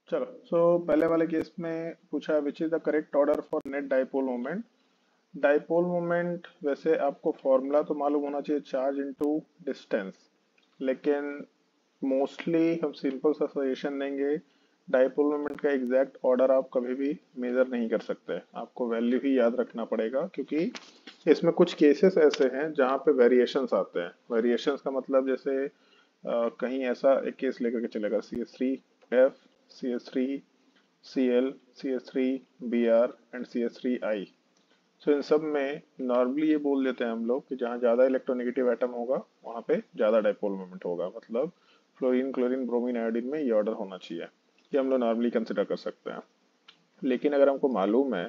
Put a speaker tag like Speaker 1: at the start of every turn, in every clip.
Speaker 1: चलो, पहले वाले केस में पूछा which is the correct order for net dipole moment. Dipole moment वैसे आपको फॉर्मूला तो मालूम होना चाहिए, चार्ज इनटू डिस्टेंस, लेकिन मोस्टली हम सिंपल सा सजेशन देंगे। डाइपोल मोमेंट का एग्जैक्ट ऑर्डर आप कभी भी मेजर नहीं कर सकते, आपको वैल्यू ही याद रखना पड़ेगा, क्योंकि इसमें कुछ केसेस ऐसे हैं जहाँ पे वेरिएशंस आते हैं। वेरिएशंस का मतलब जैसे कहीं ऐसा एक केस लेकर के चलेगा, CH3F, CH3 CL, CH3 BR and CH3 I। सो इन सब में नॉर्मली ये बोल देते हैं हम लोग कि जहाँ ज़्यादा इलेक्ट्रोनेगेटिव एटम होगा वहाँ पे ज़्यादा डाइपोल मोमेंट होगा, मतलब फ्लोरीन, क्लोरीन, ब्रोमीन, आयोडीन में ये ऑर्डर होना चाहिए। ये हम लोग नॉर्मली कंसिडर कर सकते हैं। लेकिन अगर हमको मालूम है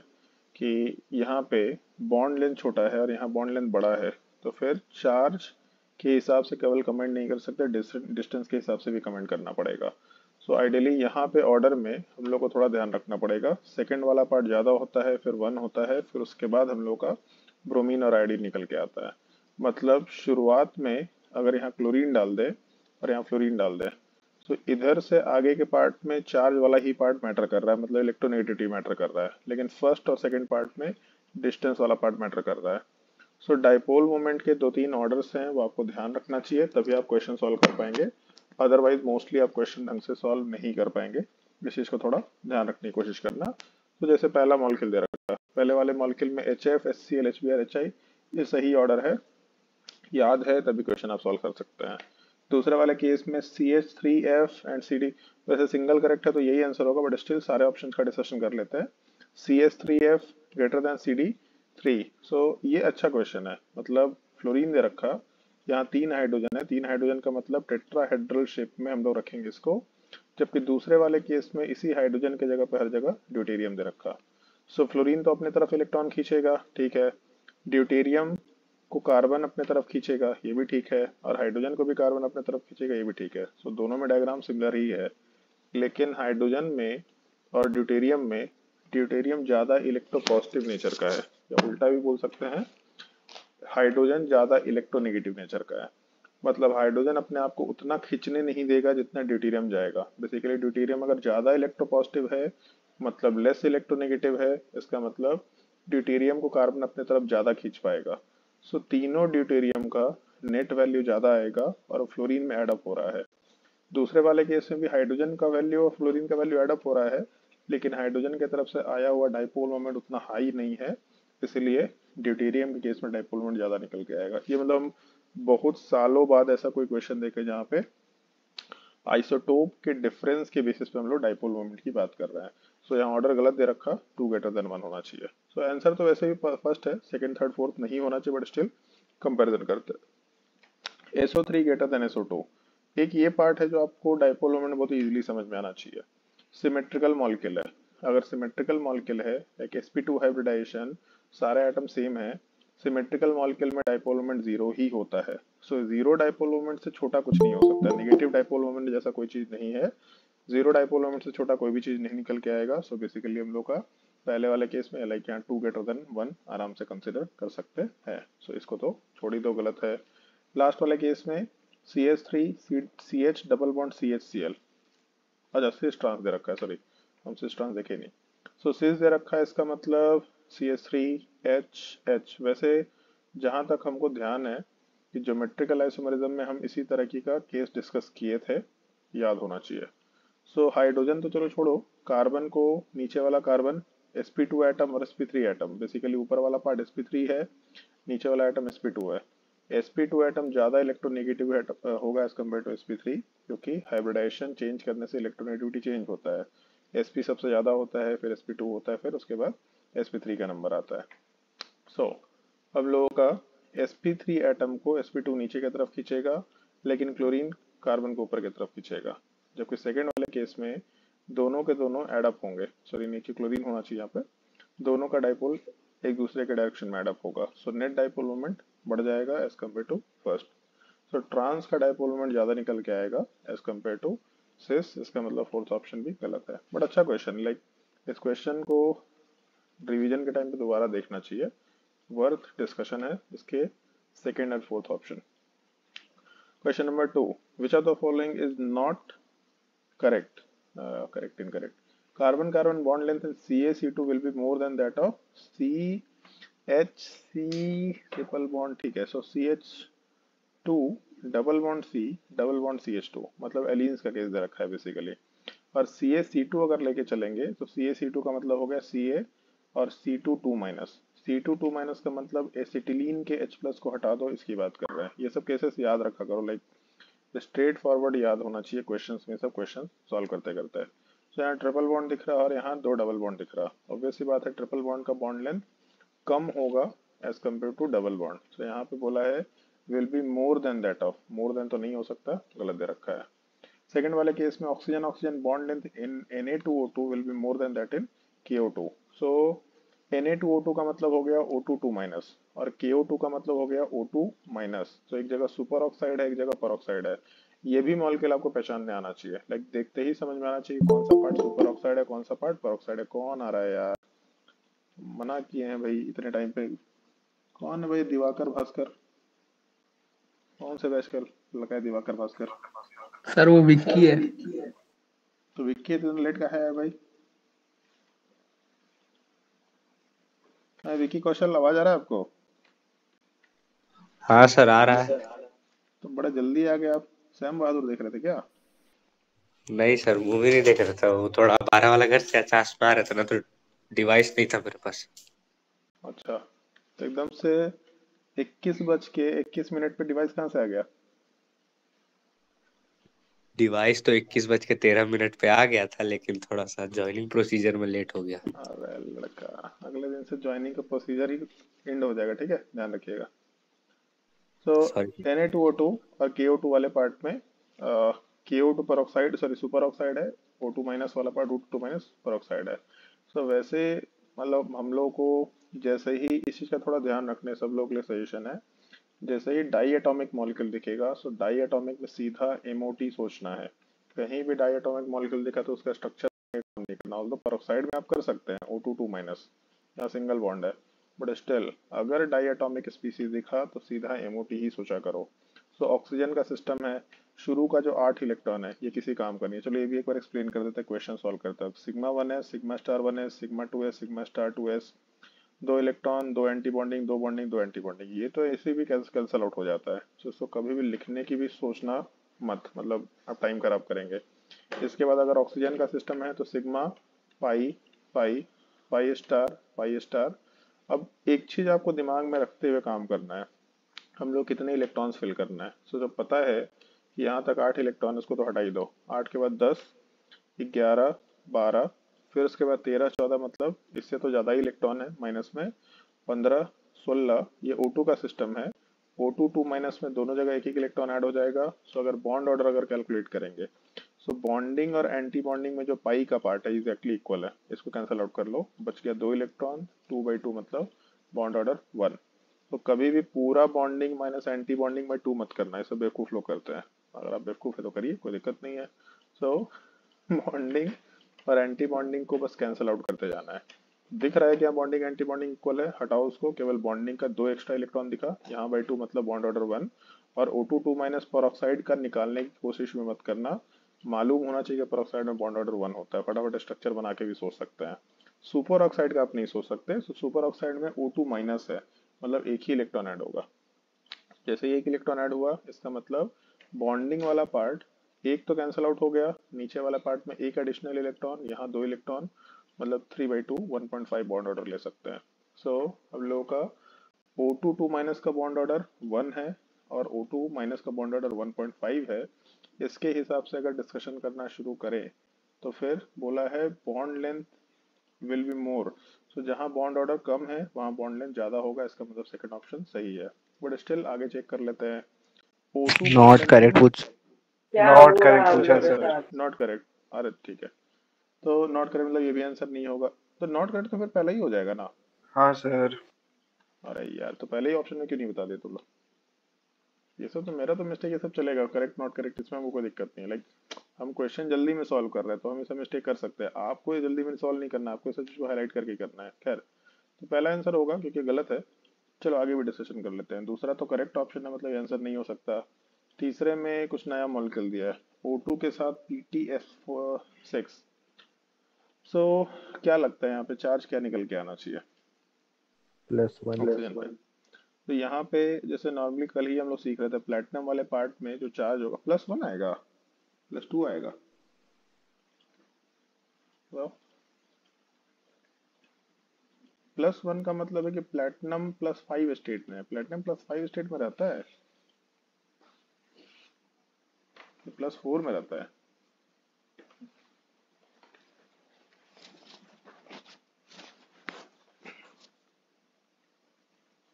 Speaker 1: कि यहाँ पे बॉन्ड लेंथ छोटा है और यहाँ बॉन्ड लेंथ बड़ा है, तो फिर चार्ज के हिसाब से केवल कमेंट नहीं कर सकते, डिस्टेंस के हिसाब से भी कमेंट करना पड़ेगा। सो आइडियली यहाँ पे ऑर्डर में हम लोग को थोड़ा ध्यान रखना पड़ेगा। सेकंड वाला पार्ट ज़्यादा होता है, फिर 1 होता है, फिर उसके बाद हम लोग का ब्रोमीन और आयोडीन निकल के आता है। मतलब शुरुआत में अगर यहाँ क्लोरीन डाल दे और यहाँ फ्लोरीन डाल दे, तो इधर से आगे के पार्ट में चार्ज वाला ही पार्ट मैटर कर रहा है, मतलब इलेक्ट्रोनेगेटिविटी मैटर कर रहा है, लेकिन फर्स्ट और सेकंड पार्ट में डिस्टेंस वाला पार्ट मैटर कर रहा है। सो डाइपोल मोमेंट के दो तीन ऑर्डर्स हैं, वो आपको ध्यान रखना चाहिए, तभी आप क्वेश्चन सॉल्व कर पाएंगे। अदरवाइज मोस्टली आप क्वेश्चन ढंग से सॉल्व नहीं कर पाएंगे। इस चीज को थोड़ा ध्यान रखने की कोशिश करना। तो जैसे पहला मॉलिक्यूल दे रखा है, पहले वाले मॉलिक्यूल में HF, HCl, HBr, HI, ये सही ऑर्डर है, याद है तभी क्वेश्चन आप सॉल्व कर सकते हैं। दूसरे वाले केस में CH3F एंड CD, वैसे सिंगल करेक्ट है तो यही आंसर होगा, बट स्टिल सारे ऑप्शंस का डिस्कशन कर लेते हैं। CH3F ग्रेटर देन CD3, सो ये अच्छा क्वेश्चन है। मतलब फ्लोरीन दे रखा, यहाँ 3 हाइड्रोजन है, 3 हाइड्रोजन का मतलब टेट्राहेड्रल शेप में हम लोग रखेंगे इसको, जबकि दूसरे वाले केस में इसी हाइड्रोजन के जगह पर हर जगह ड्यूटेरियम दे रखा। सो फ्लोरीन तो अपने तरफ इलेक्ट्रॉन खींचेगा, ठीक है, ड्यूटेरियम को कार्बन अपने तरफ खींचेगा, ये भी ठीक है, और हाइड्रोजन को भी कार्बन अपने तरफ खींचेगा, ये भी ठीक है। सो दोनों में डायग्राम सिमिलर ही है, लेकिन हाइड्रोजन में और ड्यूटेरियम में ड्यूटेरियम ज्यादा इलेक्ट्रोपॉजिटिव नेचर का है, या उल्टा भी बोल सकते हैं, हाइड्रोजन ज्यादा इलेक्ट्रोनेगेटिव नेचर का है। मतलब हाइड्रोजन अपने आप को उतना खींचने नहीं देगा जितना ड्यूटेरियम जाएगा। बेसिकली ड्यूटेरियम अगर ज्यादा इलेक्ट्रोपॉजिटिव है, मतलब लेस इलेक्ट्रोनेगेटिव है, इसका मतलब ड्यूटेरियम को कार्बन अपने तरफ ज्यादा खींच पाएगा। सो तीनों ड्यूटेरियम का नेट वैल्यू ज्यादा आएगा और फ्लोरीन में एडअप हो रहा है। दूसरे वाले केस में भी हाइड्रोजन का वैल्यू और फ्लोरीन का वैल्यू एडअप हो रहा है, लेकिन हाइड्रोजन की तरफ से आया हुआ डाइपोल मोमेंट उतना हाई नहीं है, इसलिए ड्यूटेरियम के केस में डाइपोल मोमेंट ज्यादा निकल के आएगा। ये मतलब हम बहुत सालों बाद ऐसा कोई क्वेश्चन देखे जहाँ पे आइसोटोप के डिफरेंस के बेसिस पे हम लोग डाइपोल मोमेंट की बात कर रहे हैं। सो यहाँ ऑर्डर गलत दे रखा, 2 ग्रेटर देन 1 होना चाहिए। सो आंसर तो वैसे भी फर्स्ट है, सेकंड थर्ड फोर्थ नहीं होना चाहिए, बट स्टिल कंपैरिजन करते हैं। SO3 ग्रेटर देन SO2, एक ये पार्ट है जो आपको डाइपोल मोमेंट बहुत इजीली समझ में आना चाहिए। सिमेट्रिकल मॉलिक्यूल है, अगर सिमेट्रिकल मॉलिक्यूल है, एक sp2 हाइब्रिडाइजेशन, सारे एटम सेम है, सिमेट्रिकल मॉलिक्यूल में डाइपोल मोमेंट जीरो ही होता है। सो जीरो डाइपोल मोमेंट से छोटा कुछ नहीं हो सकता, नेगेटिव डाइपोल मोमेंट जैसा कोई चीज नहीं है, जीरो डाइपोल मोमेंट से छोटा कोई भी चीज नहीं निकल के आएगा। सो बेसिकली हम लोग का पहले वाले केस में लाइक यहाँ 2 ग्रेटर देन 1 आराम से कंसिडर कर सकते हैं। सो इसको तो छोड़ ही दो, गलत है। लास्ट वाले केस में CH3 CH double bond CHCl, अच्छा सिस ट्रांस दे रखा है, सॉरी हम सिस ट्रांस देखे नहीं। सो सिस दे रखा है, इसका मतलब CH3H। वैसे जहां तक हमको ध्यान है कि ज्योमेट्रिकल आइसोमरिज्म में हम इसी तरह की का केस डिस्कस किए थे, याद होना चाहिए। सो हाइड्रोजन तो चलो छोड़ो, कार्बन को, नीचे वाला कार्बन sp2 एटम और sp3 एटम, बेसिकली ऊपर वाला पार्ट sp3 है, नीचे वाला एटम sp2 है। sp2 एटम ज्यादा इलेक्ट्रोनेगेटिव होगा एज कम्पेयर टू sp3, क्योंकि हाइब्रिडाइजेशन चेंज करने से इलेक्ट्रोनेगेटिविटी चेंज होता है। sp सबसे ज्यादा होता है, फिर sp2 होता है, फिर उसके बाद sp3 का नंबर आता है। सो अब लोगों का sp3 एटम को sp2 नीचे की तरफ खींचेगा, लेकिन क्लोरीन कार्बन को ऊपर की तरफ खींचेगा, जबकि सेकेंड वाले केस में दोनों के दोनों एडअप होंगे। सॉरी, नीचे क्लोरीन होना चाहिए यहाँ पे, दोनों का डाइपोल एक दूसरे के डायरेक्शन में एडअप होगा। सो नेट डाइपोल मोमेंट बढ़ जाएगा as compared to first. So trans का डाइपोल मोमेंट ज्यादा निकल के आएगा एज कम्पेयर टू सिस, इसका मतलब फोर्थ ऑप्शन भी गलत है। बट अच्छा क्वेश्चन, लाइक इस क्वेश्चन को रिवीजन के टाइम पे दोबारा देखना चाहिए, वर्थ डिस्कशन है इसके second and fourth option. Question number 2, which of the following is not correct? Correct incorrect. Carbon carbon bond length in CaC2 will be more than that of CHC triple bond. ठीक है. So CH2 double bond C double bond CH2 मतलब एलिन्स का case दे रखा है basically. और CaC2 अगर लेके चलेंगे तो CaC2 का मतलब हो गया Ca और C2 2 माइनस. C2 2 माइनस का मतलब एसिटिलीन के H प्लस को हटा दो, इसकी बात कर रहे हैं. ये सब केसेस याद रखा करो, लाइक स्ट्रेट फॉरवर्ड याद होना चाहिए क्वेश्चंस में, सब क्वेश्चन सॉल्व करते करते. तो यहाँ ट्रिपल बॉन्ड दिख रहा है और यहाँ दो डबल बॉन्ड दिख रहा. ऑब्वियस सी बात है ट्रिपल बॉन्ड का बॉन्ड लेंथ कम होगा as compared to double bond. तो यहाँ पे बोला है will be more than that of, more than तो नहीं हो सकता, गलत दे रखा है. सेकंड वाले केस में oxygen oxygen bond length in Na2O2 will be more than that in KO2. So Na2O2 का मतलब हो गया O2 2 माइनस और KO2 का मतलब हो गया O2 माइनस. तो एक जगह सुपर ऑक्साइड है, एक जगह पर ऑक्साइड है. ये भी मॉलिक्यूल आपको पहचानने आना चाहिए, लाइक देखते ही समझ में आना चाहिए कौन सा पार्ट सुपर ऑक्साइड है, कौन सा पार्ट पर ऑक्साइड है. कौन आ रहा है यार, मना किए हैं भाई इतने टाइम पे. कौन है भाई? दिवाकर भास्कर. कौन से बैच कर लगा है दिवाकर भास्कर?
Speaker 2: सर वो विक्की है.
Speaker 1: तो विक्की इतना लेट का है भाई? विक्की कौशल, आवाज आ रहा है आपको?
Speaker 3: हाँ सर आ रहा है.
Speaker 1: तो बड़ा जल्दी आ गए आप. सैम बहादुर देख रहे थे क्या?
Speaker 3: नहीं सर मूवी नहीं देख रहा था, वो थोड़ा 12 वाला घर से अचानक में आ रहा था ना, तो डिवाइस नहीं था मेरे पास.
Speaker 1: अच्छा, तो एकदम से 21:21 पे डिवाइस कहाँ से आ गया?
Speaker 3: डिवाइस तो 21:13 पे आ गया था, लेकिन थोड़ा सा ज्वाइनिंग प्रोसीजर में लेट हो गया.
Speaker 1: अरे लड़का, अगले दिन से ज्वाइनिंग का प्रोसीजर ही एंड हो जाएगा, ठीक है, ध्यान रखिएगा. तो
Speaker 3: सॉरी.
Speaker 1: Na2O2 और KO2 वाले पार्ट में KO2 पर ऑक्साइड, सॉरी सुपर ऑक्साइड है. O2 माइनस वाला पार्ट O2 माइनस पर ऑक्साइड है. सो वैसे मतलब हम लोग को जैसे ही इस चीज का थोड़ा ध्यान रखने, सब लोग के लिए सजेशन है, जैसे ही डाई एटॉमिक मॉलिक्यूल दिखेगा, सो डाई एटॉमिक में सीधा MOT सोचना है. कहीं भी डाई एटॉमिक मॉलिक्यूल दिखा तो उसका स्ट्रक्चर नहीं करना. ऑल्दो पर ऑक्साइड में आप कर सकते हैं O2 2 माइनस, यहाँ सिंगल बॉन्ड है, बट स्टिल अगर डाई एटॉमिक स्पीसीज दिखा तो सीधा MOT ही सोचा करो. सो ऑक्सीजन का सिस्टम है, शुरू का जो 8 इलेक्ट्रॉन है ये किसी काम का नहीं है. चलो ये भी एक बार एक्सप्लेन कर देते हैं, क्वेश्चन सॉल्व करते हैं. सिग्मा 1 है, सिग्मा स्टार 1 है, सिग्मा 2 है, सिग्मा स्टार 2s, दो इलेक्ट्रॉन, दो एंटी बॉन्डिंग, दो बॉन्डिंग, दो एंटी बॉन्डिंग. ये तो ऐसे भी कैंसल आउट हो जाता है. तो इसको कभी भी लिखने की भी सोचना मत, मतलब आप टाइम खराब करेंगे. इसके बाद अगर ऑक्सीजन का सिस्टम है तो सिग्मा पाई पाई पाई स्टार पाई स्टार. अब एक चीज आपको दिमाग में रखते हुए काम करना है, हम लोग कितने इलेक्ट्रॉन्स फिल करना है. सो जब पता है कि यहाँ तक 8 इलेक्ट्रॉन, इसको तो हटा ही दो. 8 के बाद 10, 11, 12, फिर उसके बाद 13, 14, मतलब इससे तो ज़्यादा ही इलेक्ट्रॉन है माइनस में. 15, 16, ये O2 का सिस्टम है. O2 2 माइनस में दोनों जगह एक एक इलेक्ट्रॉन ऐड हो जाएगा. सो अगर बॉन्ड ऑर्डर अगर कैलकुलेट करेंगे, सो बॉन्डिंग और एंटी बॉन्डिंग में जो पाई का पार्ट है एग्जैक्टली इक्वल है. इसको कैंसिल आउट कर लो, बच गया 2 इलेक्ट्रॉन. 2/2 मतलब बॉन्ड ऑर्डर 1. तो कभी भी पूरा bonding minus anti bonding by 2 मत करना, ऐसे बेवकूफ लोग करते हैं. अगर आप बेवकूफ है तो करिए, कोई दिक्कत नहीं है. सो बॉन्डिंग और एंटी बॉन्डिंग को बस कैंसिल आउट करते जाना है. दिख रहा है क्या बॉन्डिंग एंटी बॉन्डिंग इक्वल है? हटाओ उसको, केवल बॉन्डिंग का 2 एक्स्ट्रा इलेक्ट्रॉन दिखा. यहाँ बाई 2 मतलब बॉन्ड ऑर्डर 1. और O2 2 माइनस पर ऑक्साइड का निकालने की कोशिश में मत करना, मालूम होना चाहिए पर ऑक्साइड में बॉन्ड ऑर्डर 1 होता है. फटाफट स्ट्रक्चर बना के भी सोच सकते हैं. सुपर ऑक्साइड का आप नहीं सोच सकते. सुपर ऑक्साइड में O2 माइनस है, मतलब एक ही इलेक्ट्रॉन ऐड होगा. जैसे ही एक इलेक्ट्रॉन ऐड हुआ, इसका मतलब बॉन्डिंग वाला पार्ट एक तो कैंसिल आउट हो गया, नीचे वाला पार्ट में एक एडिशनल इलेक्ट्रॉन, यहाँ 2 इलेक्ट्रॉन, मतलब 3/2 1.5 बॉन्ड ऑर्डर ले सकते हैं. सो हम लोगों का O2 2 माइनस का बॉन्ड ऑर्डर 1 है और O2 माइनस का बॉन्ड ऑर्डर 1.5 है. इसके हिसाब से अगर डिस्कशन करना शुरू करें तो फिर बोला है bond length will be more. So जहां बॉन्ड ऑर्डर कम है वहां बॉन्ड लेंथ ज्यादा होगा, इसका मतलब सेकंड ऑप्शन सही है. बट स्टिल आगे चेक कर लेते हैं. O2
Speaker 2: नॉट करेक्ट पूछ.
Speaker 4: नॉट करेक्ट पूछा सर.
Speaker 1: Not correct. अरे ठीक है, तो नॉट करेक्ट मतलब ये भी आंसर नहीं होगा. तो नॉट करेक्ट तो फिर पहला ही हो जाएगा ना.
Speaker 4: हाँ सर.
Speaker 1: अरे यार, तो पहले ही ऑप्शन में क्यों नहीं बता दिए तुम लोग? ये सब तो मेरा तो मिस्टेक, ये सब चलेगा. करेक्ट नॉट करेक्ट इसमें हमको कोई दिक्कत नहीं है. लाइक हम क्वेश्चन जल्दी में सॉल्व कर रहे हैं तो हम इसे मिस्टेक कर सकते हैं. आपको ये जल्दी में सॉल्व नहीं करना, आपको इस चीज को हाईलाइट करके करना है. खैर, तो पहला आंसर होगा क्योंकि गलत है. चलो आगे भी डिस्कशन कर लेते हैं. दूसरा तो करेक्ट ऑप्शन है, मतलब ये आंसर नहीं हो सकता. तीसरे में कुछ नया मॉलिक्यूल दिया है, O2 के साथ PTS6। सो क्या लगता है यहाँ पे चार्ज क्या निकल के आना चाहिए
Speaker 2: +1
Speaker 1: ऑक्सीजन पे? तो यहाँ पे जैसे नॉर्मली कल ही हम लोग सीख रहे थे, प्लेटिनम वाले पार्ट में जो चार्ज होगा +1 आएगा, +2 आएगा। तो +1 का मतलब है कि प्लेटिनम +5 स्टेट में है। प्लेटिनम +5 स्टेट में रहता है, +4 में रहता है।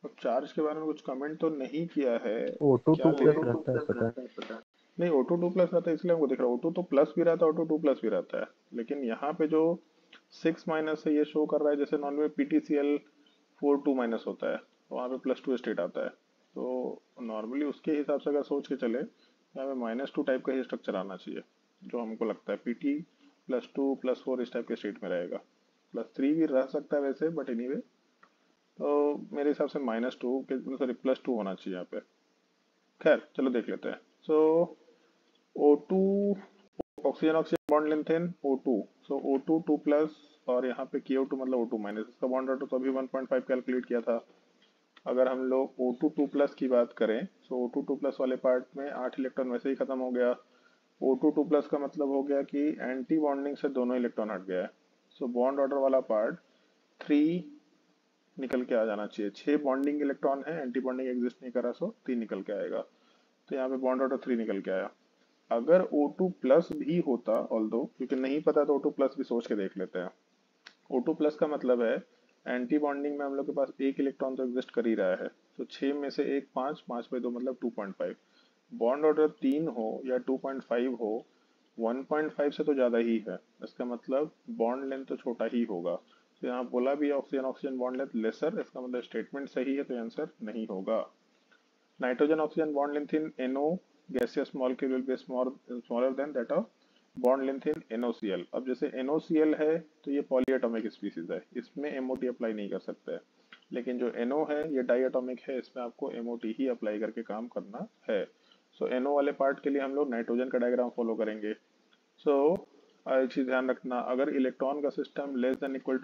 Speaker 1: अब चार्ज के बारे में कुछ कमेंट तो नहीं किया है।
Speaker 2: O2
Speaker 1: क्या
Speaker 2: 2+
Speaker 1: लिखे?
Speaker 2: रहता है, पता है।
Speaker 1: नहीं, O2 2+ रहता है, इसलिए हमको दिख रहा है। O2 तो प्लस भी रहता है, O2 2+ भी रहता है, लेकिन यहाँ पे जो 6- है ये शो कर रहा है जैसे नॉर्मल PTCl 4 2- होता है, तो वहाँ पे +2 स्टेट आता है। तो नॉर्मली उसके हिसाब से अगर सोच के चले, यहाँ पे -2 टाइप का ही स्ट्रक्चर आना चाहिए, जो हमको लगता है PT +2 +4 इस टाइप के स्टेट में रहेगा। +3 भी रह सकता है वैसे, बट एनीवे तो मेरे हिसाब से -2 के सॉरी +2 होना चाहिए यहाँ पे। खैर चलो देख लेते हैं। सो O2 oxygen oxygen bond length है O2, सो O2 2+ और यहाँ पे KO2 मतलब O2-। इसका बॉन्ड ऑर्डर तो अभी 1.5 कैलकुलेट किया था। अगर हम लोग O2 2+ की बात करें, सो O2 2+ वाले पार्ट में 8 इलेक्ट्रॉन वैसे ही खत्म हो गया। O2 2+ का मतलब हो गया कि एंटी बॉन्डिंग से दोनों इलेक्ट्रॉन हट गया है। सो बॉन्ड ऑर्डर वाला पार्ट 3 निकल के आ जाना चाहिए। 6 बॉन्डिंग इलेक्ट्रॉन है, एंटी बॉन्डिंग एग्जिस्ट नहीं करा, सो 3 निकल के आएगा। तो यहाँ पे बॉन्ड ऑर्डर 3 निकल के आया। अगर O2+ भी होता, ऑल्दो क्योंकि नहीं पता तो O2+ भी सोच के देख लेते हैं। O2+ का मतलब है एंटी बॉन्डिंग में हम लोग के पास एक इलेक्ट्रॉन तो एग्जिस्ट कर ही रहा है, तो 6 में से एक 5, 5/2 मतलब 2.5। बॉन्ड ऑर्डर 3 हो या 2.5 हो, 1.5 से तो ज़्यादा ही है, इसका मतलब बॉन्ड लेंथ तो छोटा ही होगा। तो यहाँ बोला भी oxygen oxygen bond length lesser, इसका मतलब स्टेटमेंट सही है, तो आंसर नहीं होगा। Nitrogen oxygen bond length in NO gaseous molecule will be smaller than that of bond length in NOCl। अब जैसे NOCl है तो ये पॉलीएटॉमिक स्पीसीज है, इसमें MOT अप्लाई नहीं कर सकते, लेकिन जो NO है ये डाइएटॉमिक है, इसमें आपको MOT ही अप्लाई करके काम करना है। सो NO वाले पार्ट के लिए हम लोग नाइट्रोजन का डायग्राम फॉलो करेंगे। सो एक चीज ध्यान रखना, अगर इलेक्ट्रॉन का सिस्टम <=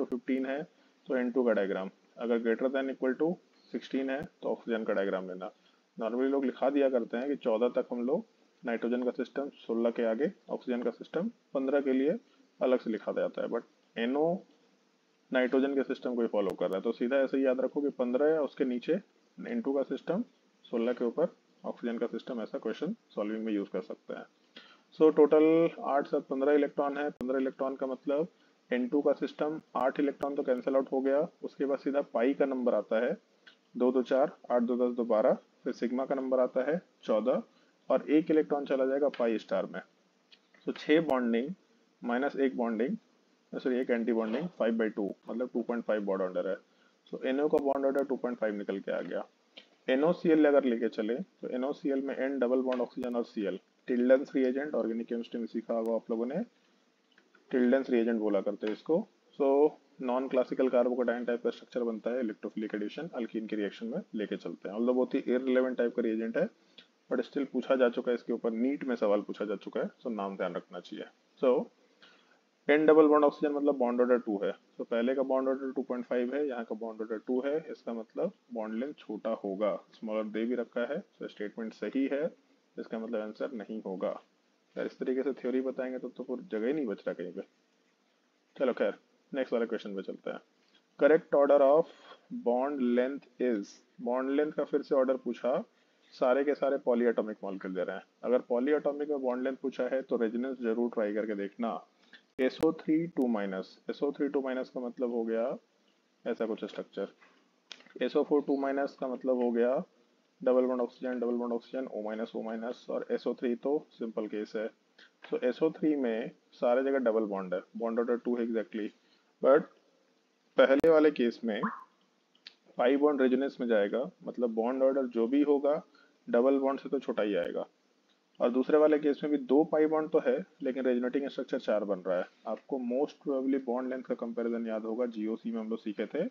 Speaker 1: 15 है तो N2 का डायग्राम, अगर >= 16 है तो ऑक्सीजन का डायग्राम लेना। नॉर्मली लोग लिखा दिया करते हैं कि 14 तक हम लोग नाइट्रोजन का सिस्टम, 16 के आगे ऑक्सीजन का सिस्टम, 15 के लिए अलग से लिखा जाता है, बट NO नाइट्रोजन के सिस्टम को ही फॉलो कर रहा है, तो सीधा ऐसे ही याद रखो कि 15 है उसके नीचे N2 का सिस्टम, 16 के ऊपर ऑक्सीजन का सिस्टम। ऐसा क्वेश्चन सॉल्विंग में यूज कर सकते हैं। सो टोटल 8 7 15 इलेक्ट्रॉन है। 15 इलेक्ट्रॉन का मतलब N2 का सिस्टम 8 इलेक्ट्रॉन तो कैंसिल आउट हो गया, उसके बाद सीधा पाई का नंबर आता है 2 2 4, 8 2 10 2 12, फिर सिग्मा का नंबर आता है 14 और एक इलेक्ट्रॉन चला जाएगा पाई स्टार में। सो 6 bonding -1 bonding, sorry 1 anti bonding, 5/2 मतलब 2.5 बॉन्ड ऑर्डर है। सो NO का बॉन्ड ऑर्डर 2.5 निकल के आ गया। NOCl अगर लेके चले तो NOCl में N डबल बॉन्ड ऑक्सीजन और Cl, टिल्डन्स रिएजेंट, ऑर्गेनिक केमिस्ट्री में सीखा होगा आप लोगों ने, टिल्डन्स रिएजेंट बोला करते हैं इसको। So non classical carbocation type का स्ट्रक्चर बनता है, इलेक्ट्रोफिलिक एडिशन अल्कीन के रिएक्शन में लेके चलते हैं। मतलब बहुत ही इररिलेवेंट टाइप का रिएजेंट है, बट स्टिल पूछा जा चुका है, इसके ऊपर नीट में सवाल पूछा जा चुका है, सो नाम ध्यान रखना चाहिए। सो N डबल बॉन्ड ऑक्सीजन मतलब बॉन्ड ऑर्डर 2 है, तो पहले का बॉन्ड ऑर्डर 2.5 है, यहाँ का बॉन्ड ऑर्डर 2 है, इसका मतलब बॉन्ड लेंथ छोटा होगा, स्मॉलर दे भी रखा है, तो स्टेटमेंट सही है, इसका मतलब आंसर नहीं होगा। यार इस तरीके से थ्योरी बताएंगे तो फिर जगह ही नहीं बच रहा कहीं पे। चलो खैर नेक्स्ट वाले क्वेश्चन पे चलते हैं। Correct order of bond length is, bond length का फिर से ऑर्डर पूछा, सारे के सारे पॉलीएटॉमिक मॉलिक्यूल दे रहे हैं। अगर पॉलीएटॉमिक में बॉन्ड लेंथ पूछा है तो रेजोनेंस जरूर ट्राई करके देखना। SO3 2-, SO3 2- का मतलब हो गया ऐसा कुछ स्ट्रक्चर। SO4 2- का मतलब हो गया डबल बॉन्ड ऑक्सीजन O-, और SO3 तो सिंपल केस है। तो SO3 में सारे जगह डबल बॉन्ड है, बॉन्ड ऑर्डर 2 है एग्जैक्टली, बट पहले वाले केस में पाई बॉन्ड रेजोनेंस में जाएगा, मतलब बॉन्ड ऑर्डर जो भी होगा डबल बॉन्ड से तो छोटा ही आएगा। और दूसरे वाले केस में भी 2 पाई बॉन्ड तो है, लेकिन रेजोनेटिंग स्ट्रक्चर 4 बन रहा है। आपको मोस्ट प्रोबेबली बॉन्ड लेंथ का कंपैरिजन याद होगा, GOC में हम लोग सीखे थे।